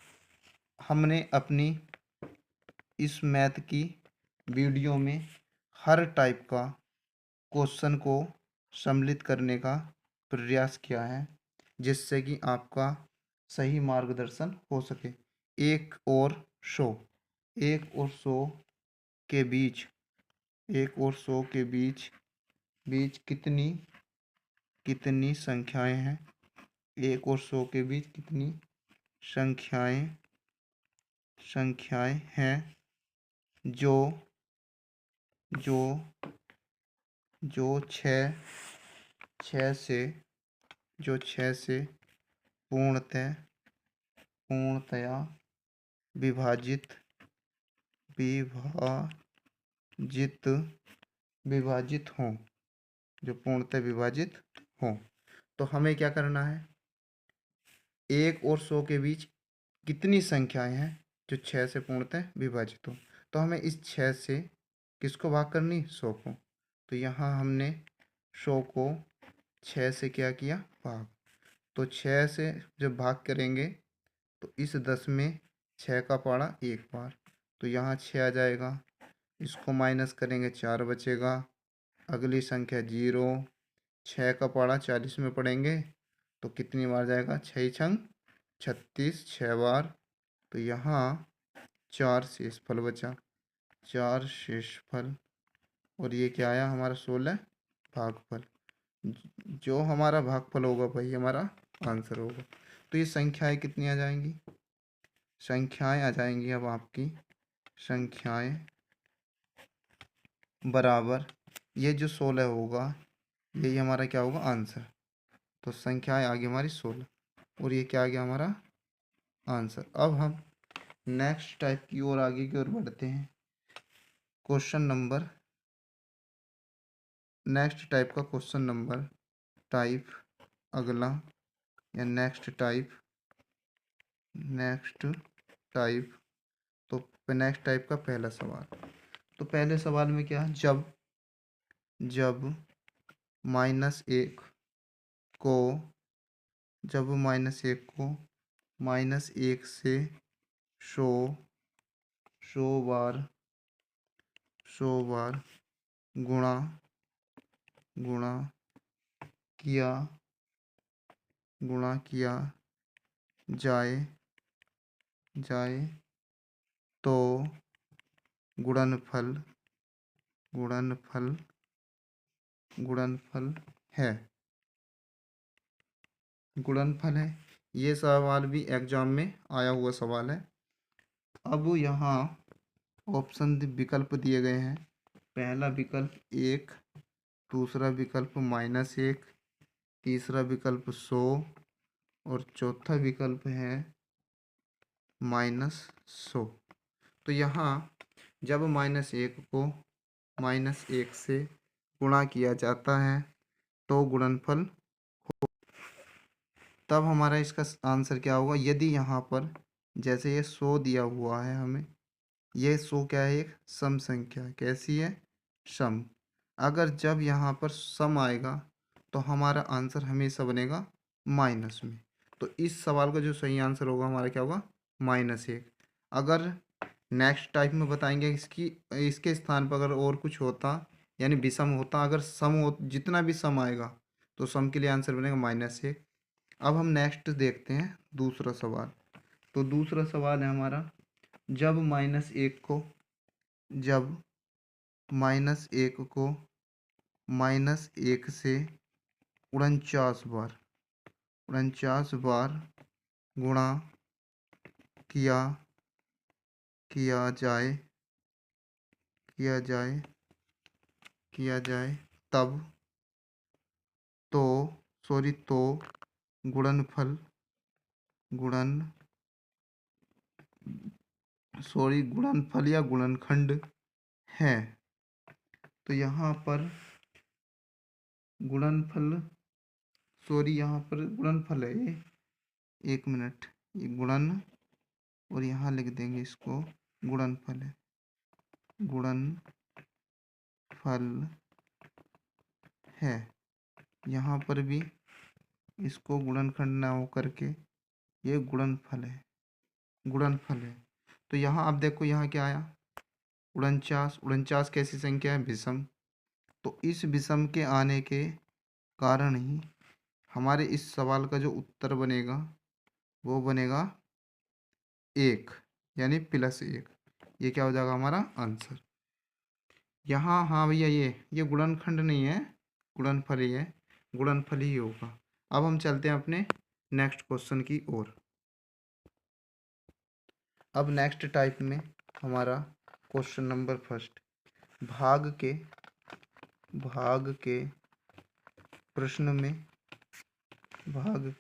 हमने अपनी इस मैथ की वीडियो में हर टाइप का क्वेश्चन को सम्मिलित करने का प्रयास किया है, जिससे कि आपका सही मार्गदर्शन हो सके। एक और सौ, एक और सौ के बीच, एक और सौ के बीच बीच कितनी कितनी संख्याएं हैं, एक और सौ के बीच कितनी संख्याएं संख्याएं हैं जो जो जो छः छः से जो छः से पूर्णतः पूर्णतया विभाजित विभाजित विभाजित हों, जो पूर्णतः विभाजित हों। तो हमें क्या करना है, एक और सौ के बीच कितनी संख्याएं हैं जो छः से पूर्णतः विभाजित हो। तो हमें इस छः से किसको भाग करनी, सौ को। तो यहाँ हमने सौ को छः से क्या किया, भाग। तो छः से जब भाग करेंगे तो इस 10 में 6 का पारा एक बार, तो यहाँ 6 आ जाएगा। इसको माइनस करेंगे 4 बचेगा। अगली संख्या 0, 6 का पारा 40 में पढ़ेंगे तो कितनी बार जाएगा, 6 छंग 36, 6 बार। तो यहाँ 4 शेषफल बचा, 4 शेषफल, और ये क्या आया हमारा 16 भागफल। जो हमारा भागफल होगा वही हमारा आंसर होगा। तो ये संख्याएं कितनी आ जाएंगी, संख्याएं आ जाएंगी अब आपकी संख्याएं बराबर, ये जो 16 होगा यही हमारा क्या होगा आंसर। तो संख्याएं आ गई हमारी 16, और ये क्या आ गया हमारा आंसर। अब हम नेक्स्ट टाइप की ओर आगे की ओर बढ़ते हैं। क्वेश्चन नंबर, नेक्स्ट टाइप का क्वेश्चन नंबर टाइप अगला, या नेक्स्ट टाइप तो नेक्स्ट टाइप का पहला सवाल। तो पहले सवाल में क्या है, जब -1 को -1 से 100 बार गुणा गुणा किया जाए तो गुणनफल है। गुणनफल है, ये सवाल भी एग्जाम में आया हुआ सवाल है। अब यहाँ ऑप्शन विकल्प दिए गए हैं। पहला विकल्प 1, दूसरा विकल्प -1, तीसरा विकल्प 100, और चौथा विकल्प है -100। तो यहाँ जब -1 को -1 से गुणा किया जाता है तो गुणनफल, तब हमारा इसका आंसर क्या होगा। यदि यहाँ पर जैसे ये 100 दिया हुआ है हमें, ये 100 क्या है, एक सम संख्या है। कैसी है, सम। अगर जब यहाँ पर सम आएगा तो हमारा आंसर हमेशा बनेगा माइनस में। तो इस सवाल का जो सही आंसर होगा हमारा क्या होगा, -1। अगर नेक्स्ट टाइप में बताएंगे इसके स्थान पर अगर और कुछ होता, यानी विषम होता, अगर सम हो, जितना भी सम आएगा तो सम के लिए आंसर बनेगा -1। अब हम नेक्स्ट देखते हैं दूसरा सवाल। तो दूसरा सवाल है हमारा, जब -1 को -1 से 49 बार गुणा किया जाए तब तो गुणनफल गुणनफल या गुणनखंड है। तो यहाँ पर यहाँ पर गुणनफल है ये। एक मिनट, ये गुणन और यहाँ लिख देंगे इसको गुणनफल है। गुणनफल है। यहाँ पर भी इसको गुणनखंड ना हो करके ये गुणनफल है। तो यहाँ आप देखो, यहाँ क्या आया? 49 कैसी संख्या है? विषम। तो इस विषम के आने के कारण ही हमारे इस सवाल का जो उत्तर बनेगा वो बनेगा 1, यानी +1। ये क्या हो जाएगा हमारा आंसर? यहाँ हाँ भैया, ये गुणनखंड नहीं है, गुणनफल ही है, गुणनफल ही होगा। अब हम चलते हैं अपने नेक्स्ट क्वेश्चन की ओर। अब नेक्स्ट टाइप में हमारा क्वेश्चन नंबर फर्स्ट, भाग के प्रश्न में भाग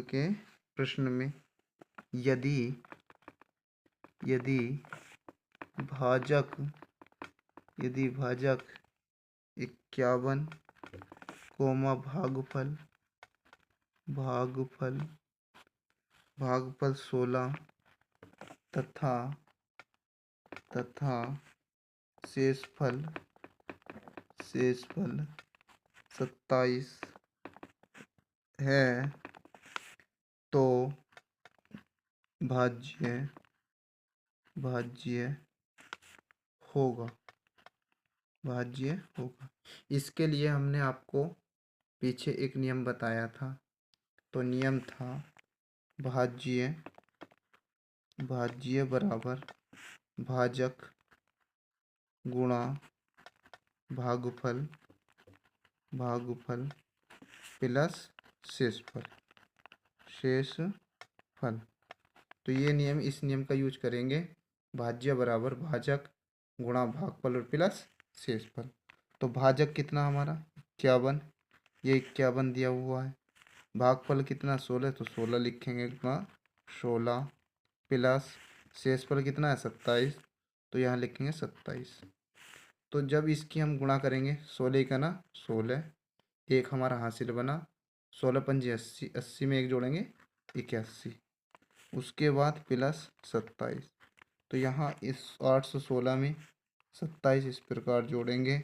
के प्रश्न में यदि भाजक 51, भागफल 16 तथा शेषफल 27 है तो भाज्य होगा। इसके लिए हमने आपको पीछे एक नियम बताया था। तो नियम था भाज्य बराबर भाजक गुणा भागफल प्लस शेषफल। तो ये नियम, इस नियम का यूज करेंगे, भाज्य बराबर भाजक गुणा भागफल और प्लस शेषफल। तो भाजक कितना हमारा 51, ये 51 दिया हुआ है। भागफल कितना 16, तो 16 लिखेंगे गुणा 16 प्लस शेषफल कितना है 27, तो यहाँ लिखेंगे 27। तो जब इसकी हम गुणा करेंगे 16 का ना 16, एक हमारा हासिल बना, 16 पंजे 80, 80 में एक जोड़ेंगे 81, उसके बाद प्लस 27। तो यहाँ इस 816 में 27 इस प्रकार जोड़ेंगे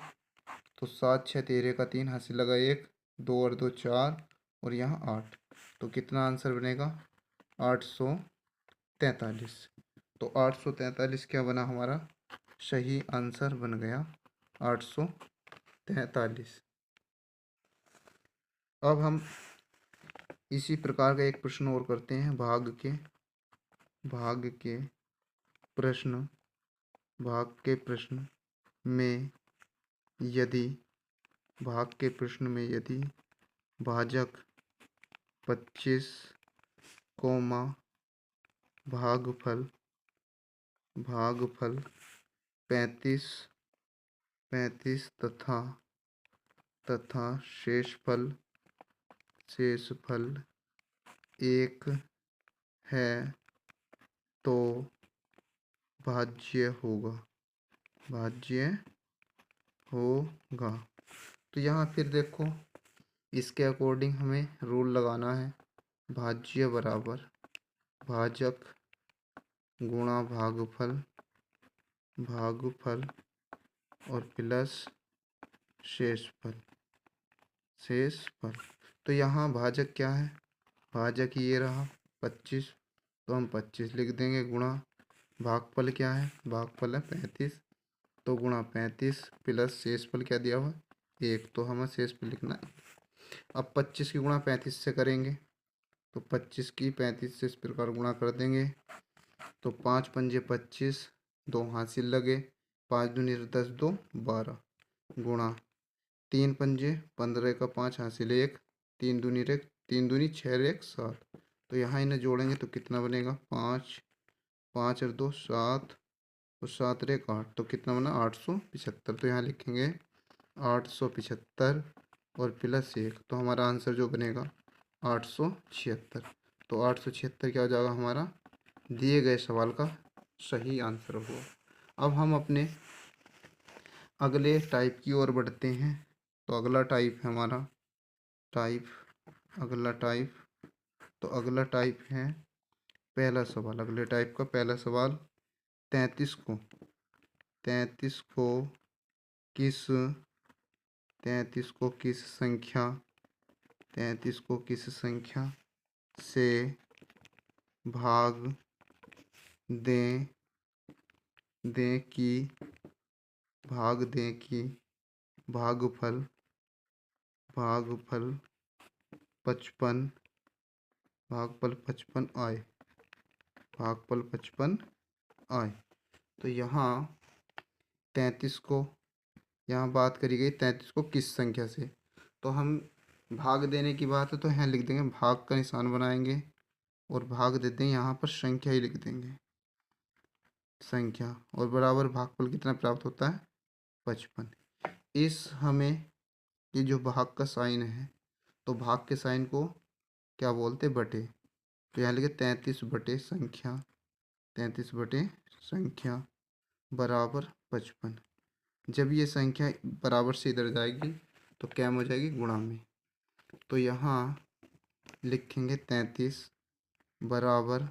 तो 7 6 13 का 3 हासिल लगा 1, 2 और 2 4 और यहाँ 8। तो कितना आंसर बनेगा 843। तो 843 क्या बना हमारा सही आंसर बन गया 843। अब हम इसी प्रकार का एक प्रश्न और करते हैं। भाग के प्रश्न में यदि भाजक 25, भागफल 35 तथा शेषफल 1 है तो भाज्य होगा। तो यहाँ फिर देखो, इसके अकॉर्डिंग हमें रूल लगाना है। भाज्य बराबर भाजक गुणा भागफल और प्लस शेषफल। तो यहाँ भाजक क्या है? भाजक ये रहा 25, तो हम 25 लिख देंगे गुणा भागफल क्या है? भागफल है 35, तो गुणा 35 प्लस शेषफल क्या दिया हुआ 1, तो हमें शेषफल लिखना है। अब 25 की गुणा 35 से करेंगे तो 25 की 35 से इस प्रकार गुणा कर देंगे तो 5 पंजे 25, 2 हासिल लगे, 5 दूनी 10, 2 12 गुणा 3 पंजे 15 का 5 हासिल 1, 3 दूनी 6 1 7। तो यहाँ इन्हें जोड़ेंगे तो कितना बनेगा 5 5 और 2 7 और 7 रेक 8, तो कितना बना 875। तो यहाँ लिखेंगे 875 और प्लस 1, तो हमारा आंसर जो बनेगा 876। तो 876 क्या हो जाएगा हमारा दिए गए सवाल का सही आंसर होगा। अब हम अपने अगले टाइप की ओर बढ़ते हैं। तो अगला टाइप है हमारा अगला टाइप, तो अगला टाइप है पहला सवाल। अगले टाइप का पहला सवाल, 33 को 33 को किस 33 को किस संख्या 33 को किस संख्या से भाग दें दें कि भागफल 55 भागफल 55 आए भागफल 55 आए। तो यहाँ 33 को यहाँ बात करी गई 33 को किस संख्या से, तो हम भाग देने की बात है तो यहाँ लिख देंगे, भाग का निशान बनाएंगे और भाग देते हैं, यहाँ पर संख्या ही लिख देंगे संख्या, और बराबर भागफल कितना प्राप्त होता है 55। इस हमें ये जो भाग का साइन है, तो भाग के साइन को क्या बोलते बटे, तो यहाँ लिखे 33 बटे संख्या 33 बटे संख्या बराबर 55। जब ये संख्या बराबर से इधर जाएगी तो क्या हो जाएगी गुणा में, तो यहाँ लिखेंगे 33 बराबर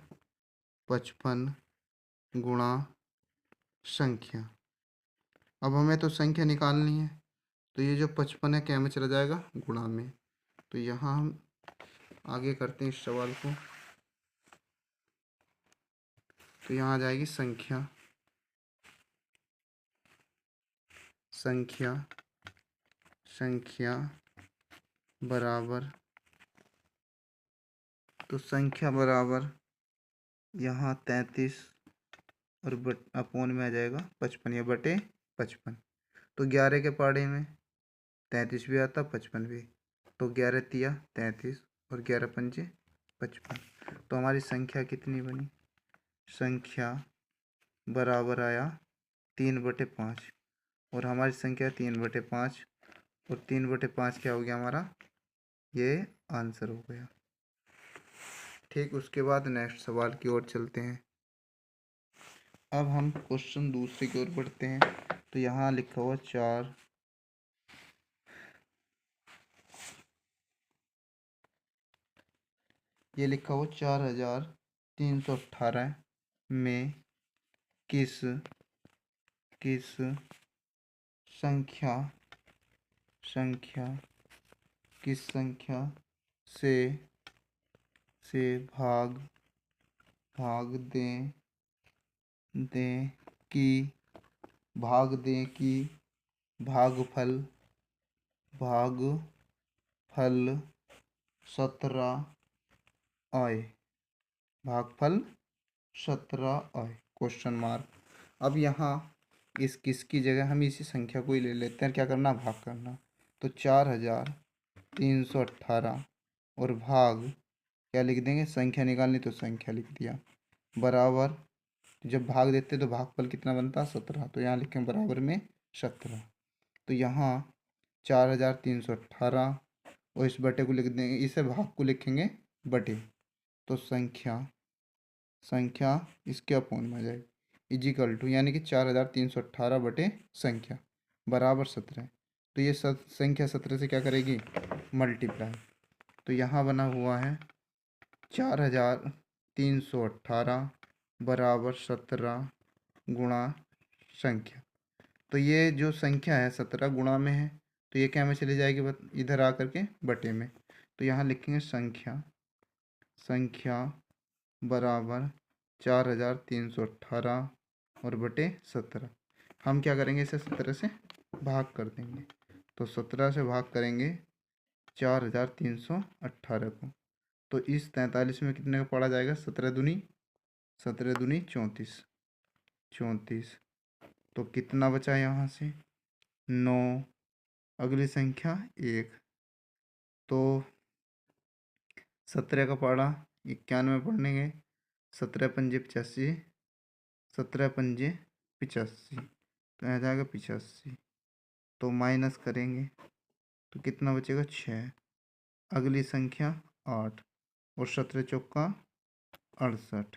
55 गुणा संख्या। अब हमें तो संख्या निकालनी है, तो ये जो 55 है क्या में चला जाएगा गुणा में। तो यहाँ हम आगे करते हैं इस सवाल को, तो यहाँ आ जाएगी संख्या बराबर, तो संख्या बराबर यहाँ 33 और अपोन में आ जाएगा 55 या बटे 55। तो 11 के पहाड़े में 33 भी आता 55 भी, तो 11 तिया 33 और 11 पंजे 55। तो हमारी संख्या कितनी बनी, संख्या बराबर आया 3/5, और हमारी संख्या 3/5 और 3/5 क्या हो गया हमारा, ये आंसर हो गया। ठीक, उसके बाद नेक्स्ट सवाल की ओर चलते हैं। अब हम क्वेश्चन दूसरे की ओर बढ़ते हैं। तो यहाँ लिखा हुआ 4, ये लिखा हुआ 4318 में किस संख्या से भाग दें कि भागफल 17 आए भागफल 17 आए क्वेश्चन मार्क। अब यहाँ इस किसकी जगह हम इसी संख्या को ही ले लेते हैं, क्या करना भाग करना। तो 4318 और भाग क्या लिख देंगे, संख्या निकालनी तो संख्या लिख दिया, बराबर जब भाग देते तो भागफल कितना बनता 17, तो यहाँ लिखें बराबर में 17। तो यहाँ 4318 और इस बटे को लिख देंगे, इसे भाग को लिखेंगे बटे, तो संख्या इसके अपोन में आ जाएगी इजिकल टू, यानी कि 4318 बटे संख्या बराबर 17। तो ये संख्या 17 से क्या करेगी मल्टीप्लाई। तो यहाँ बना हुआ है 4318 बराबर 17 गुणा संख्या। तो ये जो संख्या है 17 गुणा में है, तो ये क्या में चली जाएगी इधर आकर के बटे में। तो यहाँ लिखेंगे संख्या बराबर 4318 और बटे 17। हम क्या करेंगे, इसे 17 से भाग कर देंगे। तो 17 से भाग करेंगे 4318 को, तो इस 43 में कितने का पड़ा जाएगा, 17 दूनी 34। तो कितना बचा यहाँ से 9, अगली संख्या 1, तो 17 का पड़ा 91 पढ़ेंगे, 17 पंजे 85, 17 पंजे 85, तो आ जाएगा 85। तो माइनस करेंगे तो कितना बचेगा 6। अगली संख्या 8 और 17 चौका 68।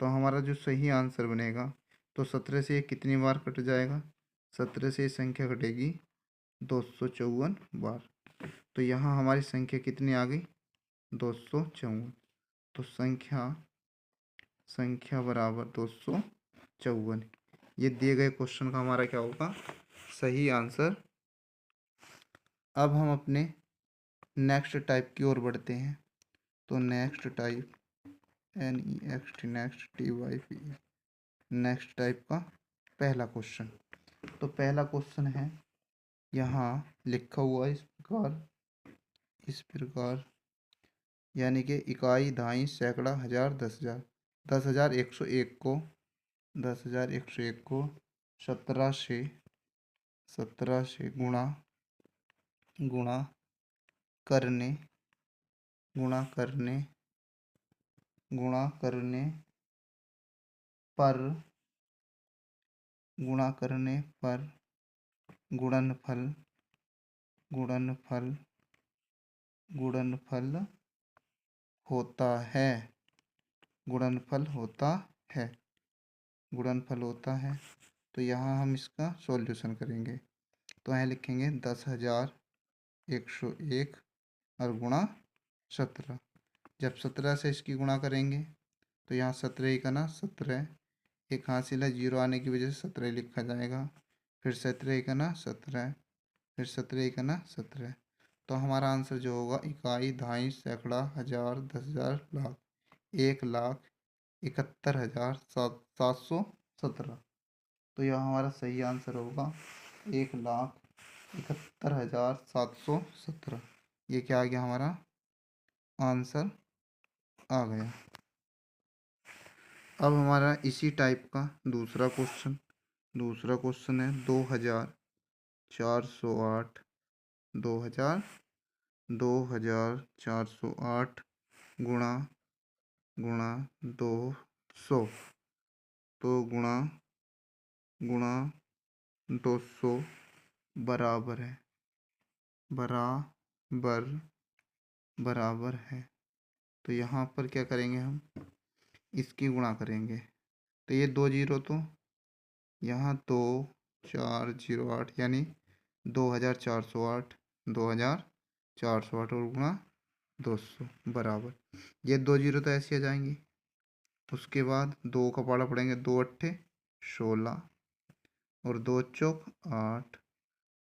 तो हमारा जो सही आंसर बनेगा, तो 17 से ये कितनी बार कट जाएगा, 17 से ये संख्या कटेगी 254 बार। तो यहाँ हमारी संख्या कितनी आ गई, 254। तो संख्या बराबर 254। ये दिए गए क्वेश्चन का हमारा क्या होगा, सही आंसर। अब हम अपने नेक्स्ट टाइप की ओर बढ़ते हैं। तो next type, NEXT, next TYP, next type का पहला क्वेश्चन। तो पहला क्वेश्चन है, यहाँ लिखा हुआ इस प्रकार, यानी कि इकाई, दहाई, सैकड़ा, हजार, 10,000। 10,101 को 10,101 को 17 से गुणा गुणा करने गुणा करने गुणा करने पर गुणा करने पर गुणनफल गुणनफल गुणनफल होता है। गुणनफल होता है। गुणनफल होता है। तो यहाँ हम इसका सॉल्यूशन करेंगे। तो यहाँ लिखेंगे 10,101 और गुणा 17। जब 17 से इसकी गुणा करेंगे तो यहाँ 17 का ना 17, एक हासिल है, जीरो आने की वजह से 17 लिखा जाएगा। फिर 17 का ना 17, फिर 17 का ना 17। तो हमारा आंसर जो होगा, इकाई, दहाई, सैकड़ा, हजार, 10,000, लाख, 1,71,717। तो यह हमारा सही आंसर होगा, 1,71,717। ये क्या आ गया, हमारा आंसर आ गया। अब हमारा इसी टाइप का दूसरा क्वेश्चन है, 2,408 2,408 गुणा 200। तो गुणा 200 बराबर है बराबर है। तो यहाँ पर क्या करेंगे, हम इसकी गुणा करेंगे। तो ये 2 जीरो, तो यहाँ 2,408 यानी 2,408, 2,408 और गुणा 200 बराबर, ये 2 जीरो तो ऐसे आ जाएंगी। उसके बाद 2 का पाड़ा पड़ेंगे, 2 अट्ठे 16 और 2 चौक 8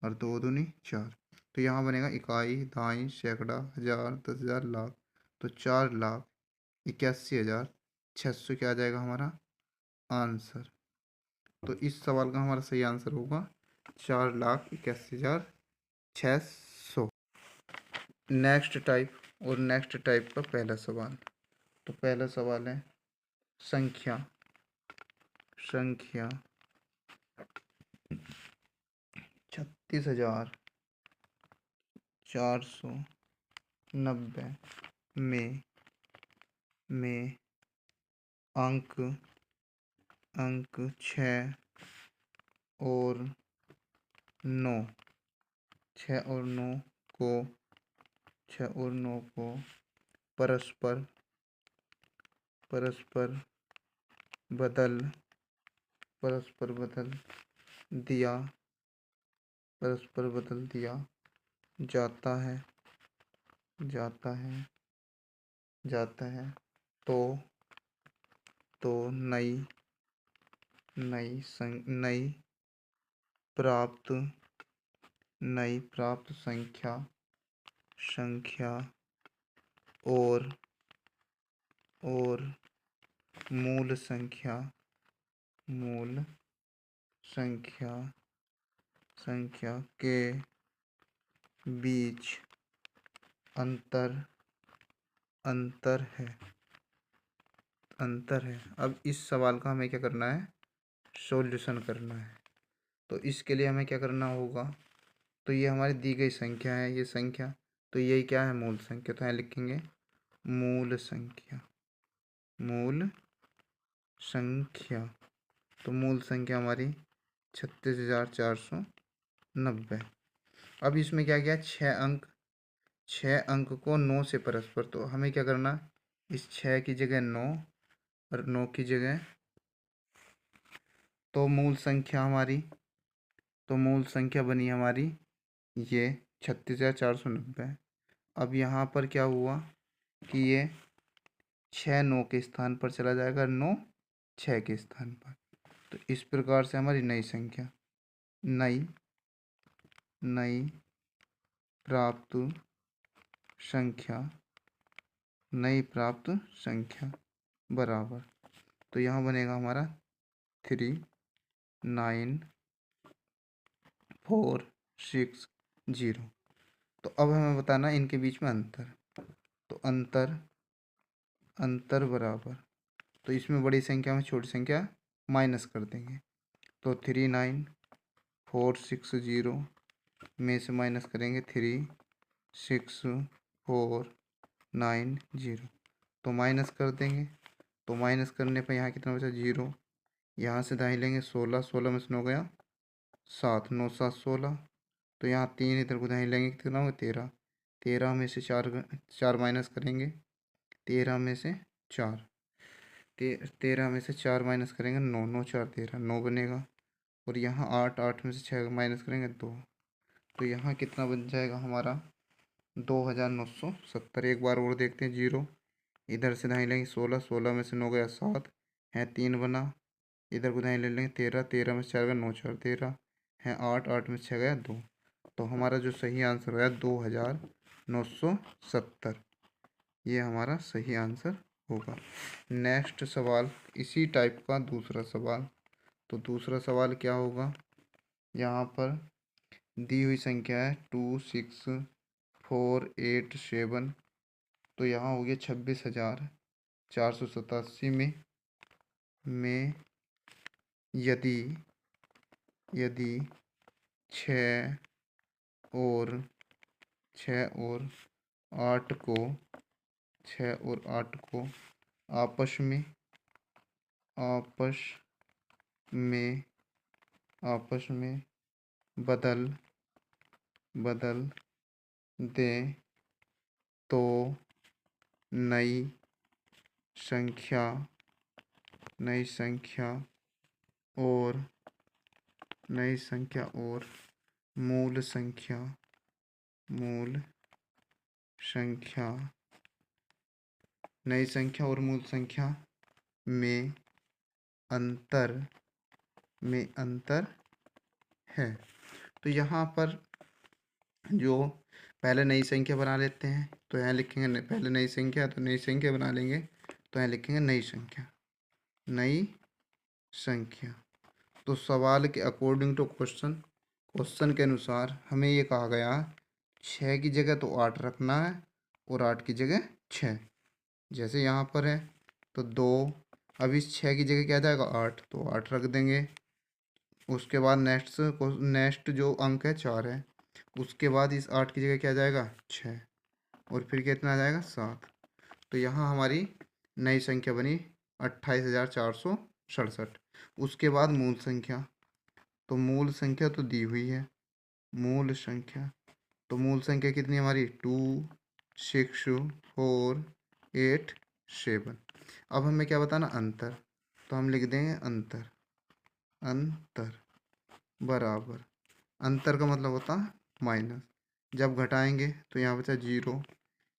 और 2 दूनी 4। तो यहाँ बनेगा इकाई, दहाई, सैकड़ा, हजार, 10,000, लाख। तो 4,81,600 क्या आ जाएगा हमारा आंसर। तो इस सवाल का हमारा सही आंसर होगा 4,81,600। नेक्स्ट टाइप का पहला सवाल। तो पहला सवाल है, संख्या 36,490 में अंक 6 और 9 को परस्पर बदल दिया जाता है। तो नई प्राप्त संख्या और मूल संख्या के बीच अंतर है। अब इस सवाल का हमें क्या करना है, सॉल्यूशन करना है। तो इसके लिए हमें क्या करना होगा, तो ये हमारी दी गई संख्या है, ये संख्या, तो यही क्या है, मूल संख्या। तो यहाँ लिखेंगे मूल संख्या। तो मूल संख्या हमारी 36,490। अब इसमें क्या किया, 6 अंक को 9 से परस्पर, तो हमें क्या करना, इस 6 की जगह 9 और 9 की जगह, तो मूल संख्या बनी हमारी ये 36,490। अब यहाँ पर क्या हुआ कि ये 6 9 के स्थान पर चला जाएगा, 9 6 के स्थान पर। तो इस प्रकार से हमारी नई प्राप्त संख्या नई प्राप्त संख्या बराबर, तो यहाँ बनेगा हमारा 39460। तो अब हमें बताना इनके बीच में अंतर, तो अंतर बराबर, तो इसमें बड़ी संख्या में छोटी संख्या माइनस कर देंगे, तो 39460 में से माइनस करेंगे 36490, तो माइनस कर देंगे। तो माइनस करने पर यहाँ कितना बचा, 0। यहाँ से दाएं लेंगे 16, 16 में से 9 गया 7, 9 7 16, तो यहाँ 3 इधर को दाएं लेंगे कितना होगा 13, 13 में से 4 माइनस करेंगे, 13 में से 4 13 में से 4 माइनस करेंगे 9, 9 4 13, 9 बनेगा। और यहाँ 8, 8 में से 6 माइनस करेंगे 2, तो यहाँ कितना बन जाएगा हमारा 2970। एक बार और देखते हैं, 0 इधर से दाएं लेंगे 16, 16 में से 9 गया 7 है 3 बना, इधर को दाएं ले लेंगे 13, 13 में से 4 गया 9 4 13 है 8, 8 में से 6 गया 2, तो हमारा जो सही आंसर है 2970, ये हमारा सही आंसर होगा। नेक्स्ट सवाल इसी टाइप का दूसरा सवाल, तो दूसरा सवाल क्या होगा, यहाँ पर दी हुई संख्या है 26487, तो यहाँ हो गया 26,487 में यदि 6 और 8 को आपस में बदल दें तो नई संख्या और मूल संख्या नई संख्या और मूल संख्या में अंतर है। तो यहाँ पर जो पहले नई संख्या बना लेते हैं, तो यहाँ लिखेंगे पहले नई संख्या, तो नई संख्या बना लेंगे, तो यहाँ लिखेंगे नई संख्या। तो सवाल के अकॉर्डिंग टू क्वेश्चन के अनुसार हमें ये कहा गया 6 की जगह तो 8 रखना है और 8 की जगह 6, जैसे यहाँ पर है तो 2, अब इस 6 की जगह क्या जाएगा 8, तो 8 रख देंगे। उसके बाद नेक्स्ट जो अंक है 4 है, उसके बाद इस 8 की जगह क्या जाएगा 6, और फिर कितना आ जाएगा 7, तो यहाँ हमारी नई संख्या बनी 28,467। उसके बाद मूल संख्या, तो मूल संख्या तो दी हुई है, मूल संख्या कितनी हमारी 26487। अब हमें क्या बताना, अंतर, तो हम लिख देंगे अंतर बराबर, अंतर का मतलब होता है माइनस, जब घटाएंगे तो यहाँ बचा 0,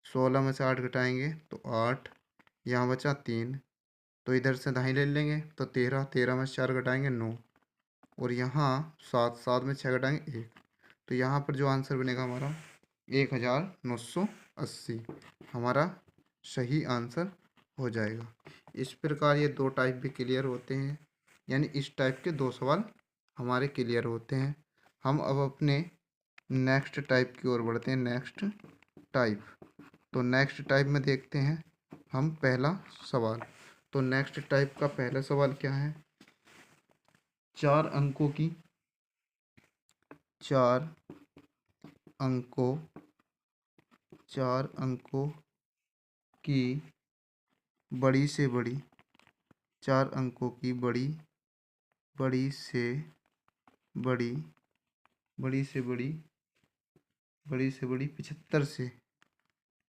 16 में से 8 घटाएंगे तो 8, यहाँ बचा 3, तो इधर से दाएं ले लेंगे तो 13, 13 में से 4 घटाएंगे 9, और यहाँ 7, 7 में 6 घटाएंगे 1, तो यहाँ पर जो आंसर बनेगा हमारा 1980 हमारा सही आंसर हो जाएगा। इस प्रकार ये 2 टाइप भी क्लियर होते हैं, यानी इस टाइप के 2 सवाल हमारे क्लियर होते हैं। हम अब अपने नेक्स्ट टाइप की ओर बढ़ते हैं। नेक्स्ट टाइप में देखते हैं हम पहला सवाल। तो नेक्स्ट टाइप का पहला सवाल क्या है, 4 अंकों की बड़ी से बड़ी 4 अंकों की बड़ी बड़ी से बड़ी, बड़ी से बड़ी, बड़ी से बड़ी 75 से,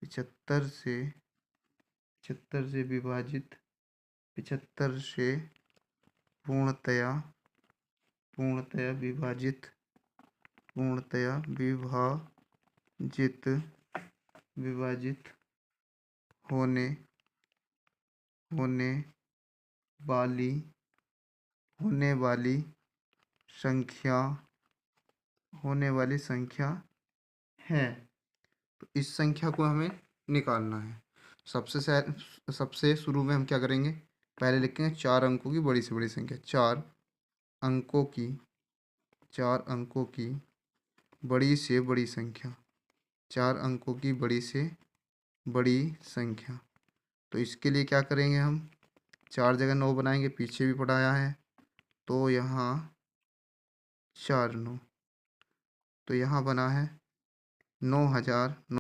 75 से, 75 से विभाजित, 75 से पूर्णतया, पूर्णतया विभाजित, पूर्णतया विभाजित, विभाजित होने, होने वाली, होने वाली संख्या, होने वाली संख्या है। तो इस संख्या को हमें निकालना है। सबसे शुरू में हम क्या करेंगे, पहले लिखेंगे 4 अंकों की बड़ी से बड़ी संख्या, 4 अंकों की, 4 अंकों की बड़ी से बड़ी संख्या, 4 अंकों की बड़ी से बड़ी संख्या। तो इसके लिए क्या करेंगे हम, 4 जगह 9 बनाएंगे, पीछे भी पढ़ाया है। तो यहाँ 4 9, तो यहाँ बना है 9,000।